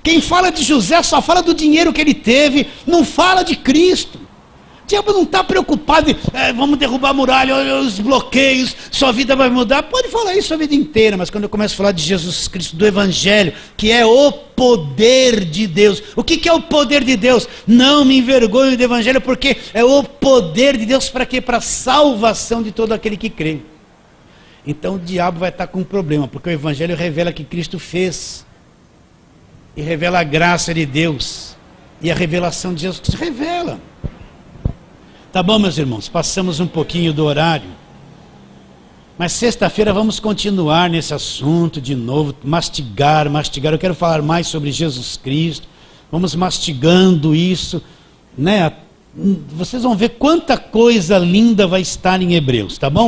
Quem fala de José só fala do dinheiro que ele teve, não fala de Cristo. O diabo não está preocupado vamos derrubar a muralha, os bloqueios, sua vida vai mudar. Pode falar isso a vida inteira, mas quando eu começo a falar de Jesus Cristo, do Evangelho, que é o poder de Deus. O que é o poder de Deus? Não me envergonho do Evangelho, porque é o poder de Deus para quê? Para a salvação de todo aquele que crê. Então o diabo vai estar com um problema, porque o Evangelho revela que Cristo fez. E revela a graça de Deus. E a revelação de Jesus Cristo revela. Tá bom, meus irmãos, passamos um pouquinho do horário. Mas sexta-feira vamos continuar nesse assunto de novo, mastigar. Eu quero falar mais sobre Jesus Cristo. Vamos mastigando isso, né? Vocês vão ver quanta coisa linda vai estar em Hebreus, tá bom?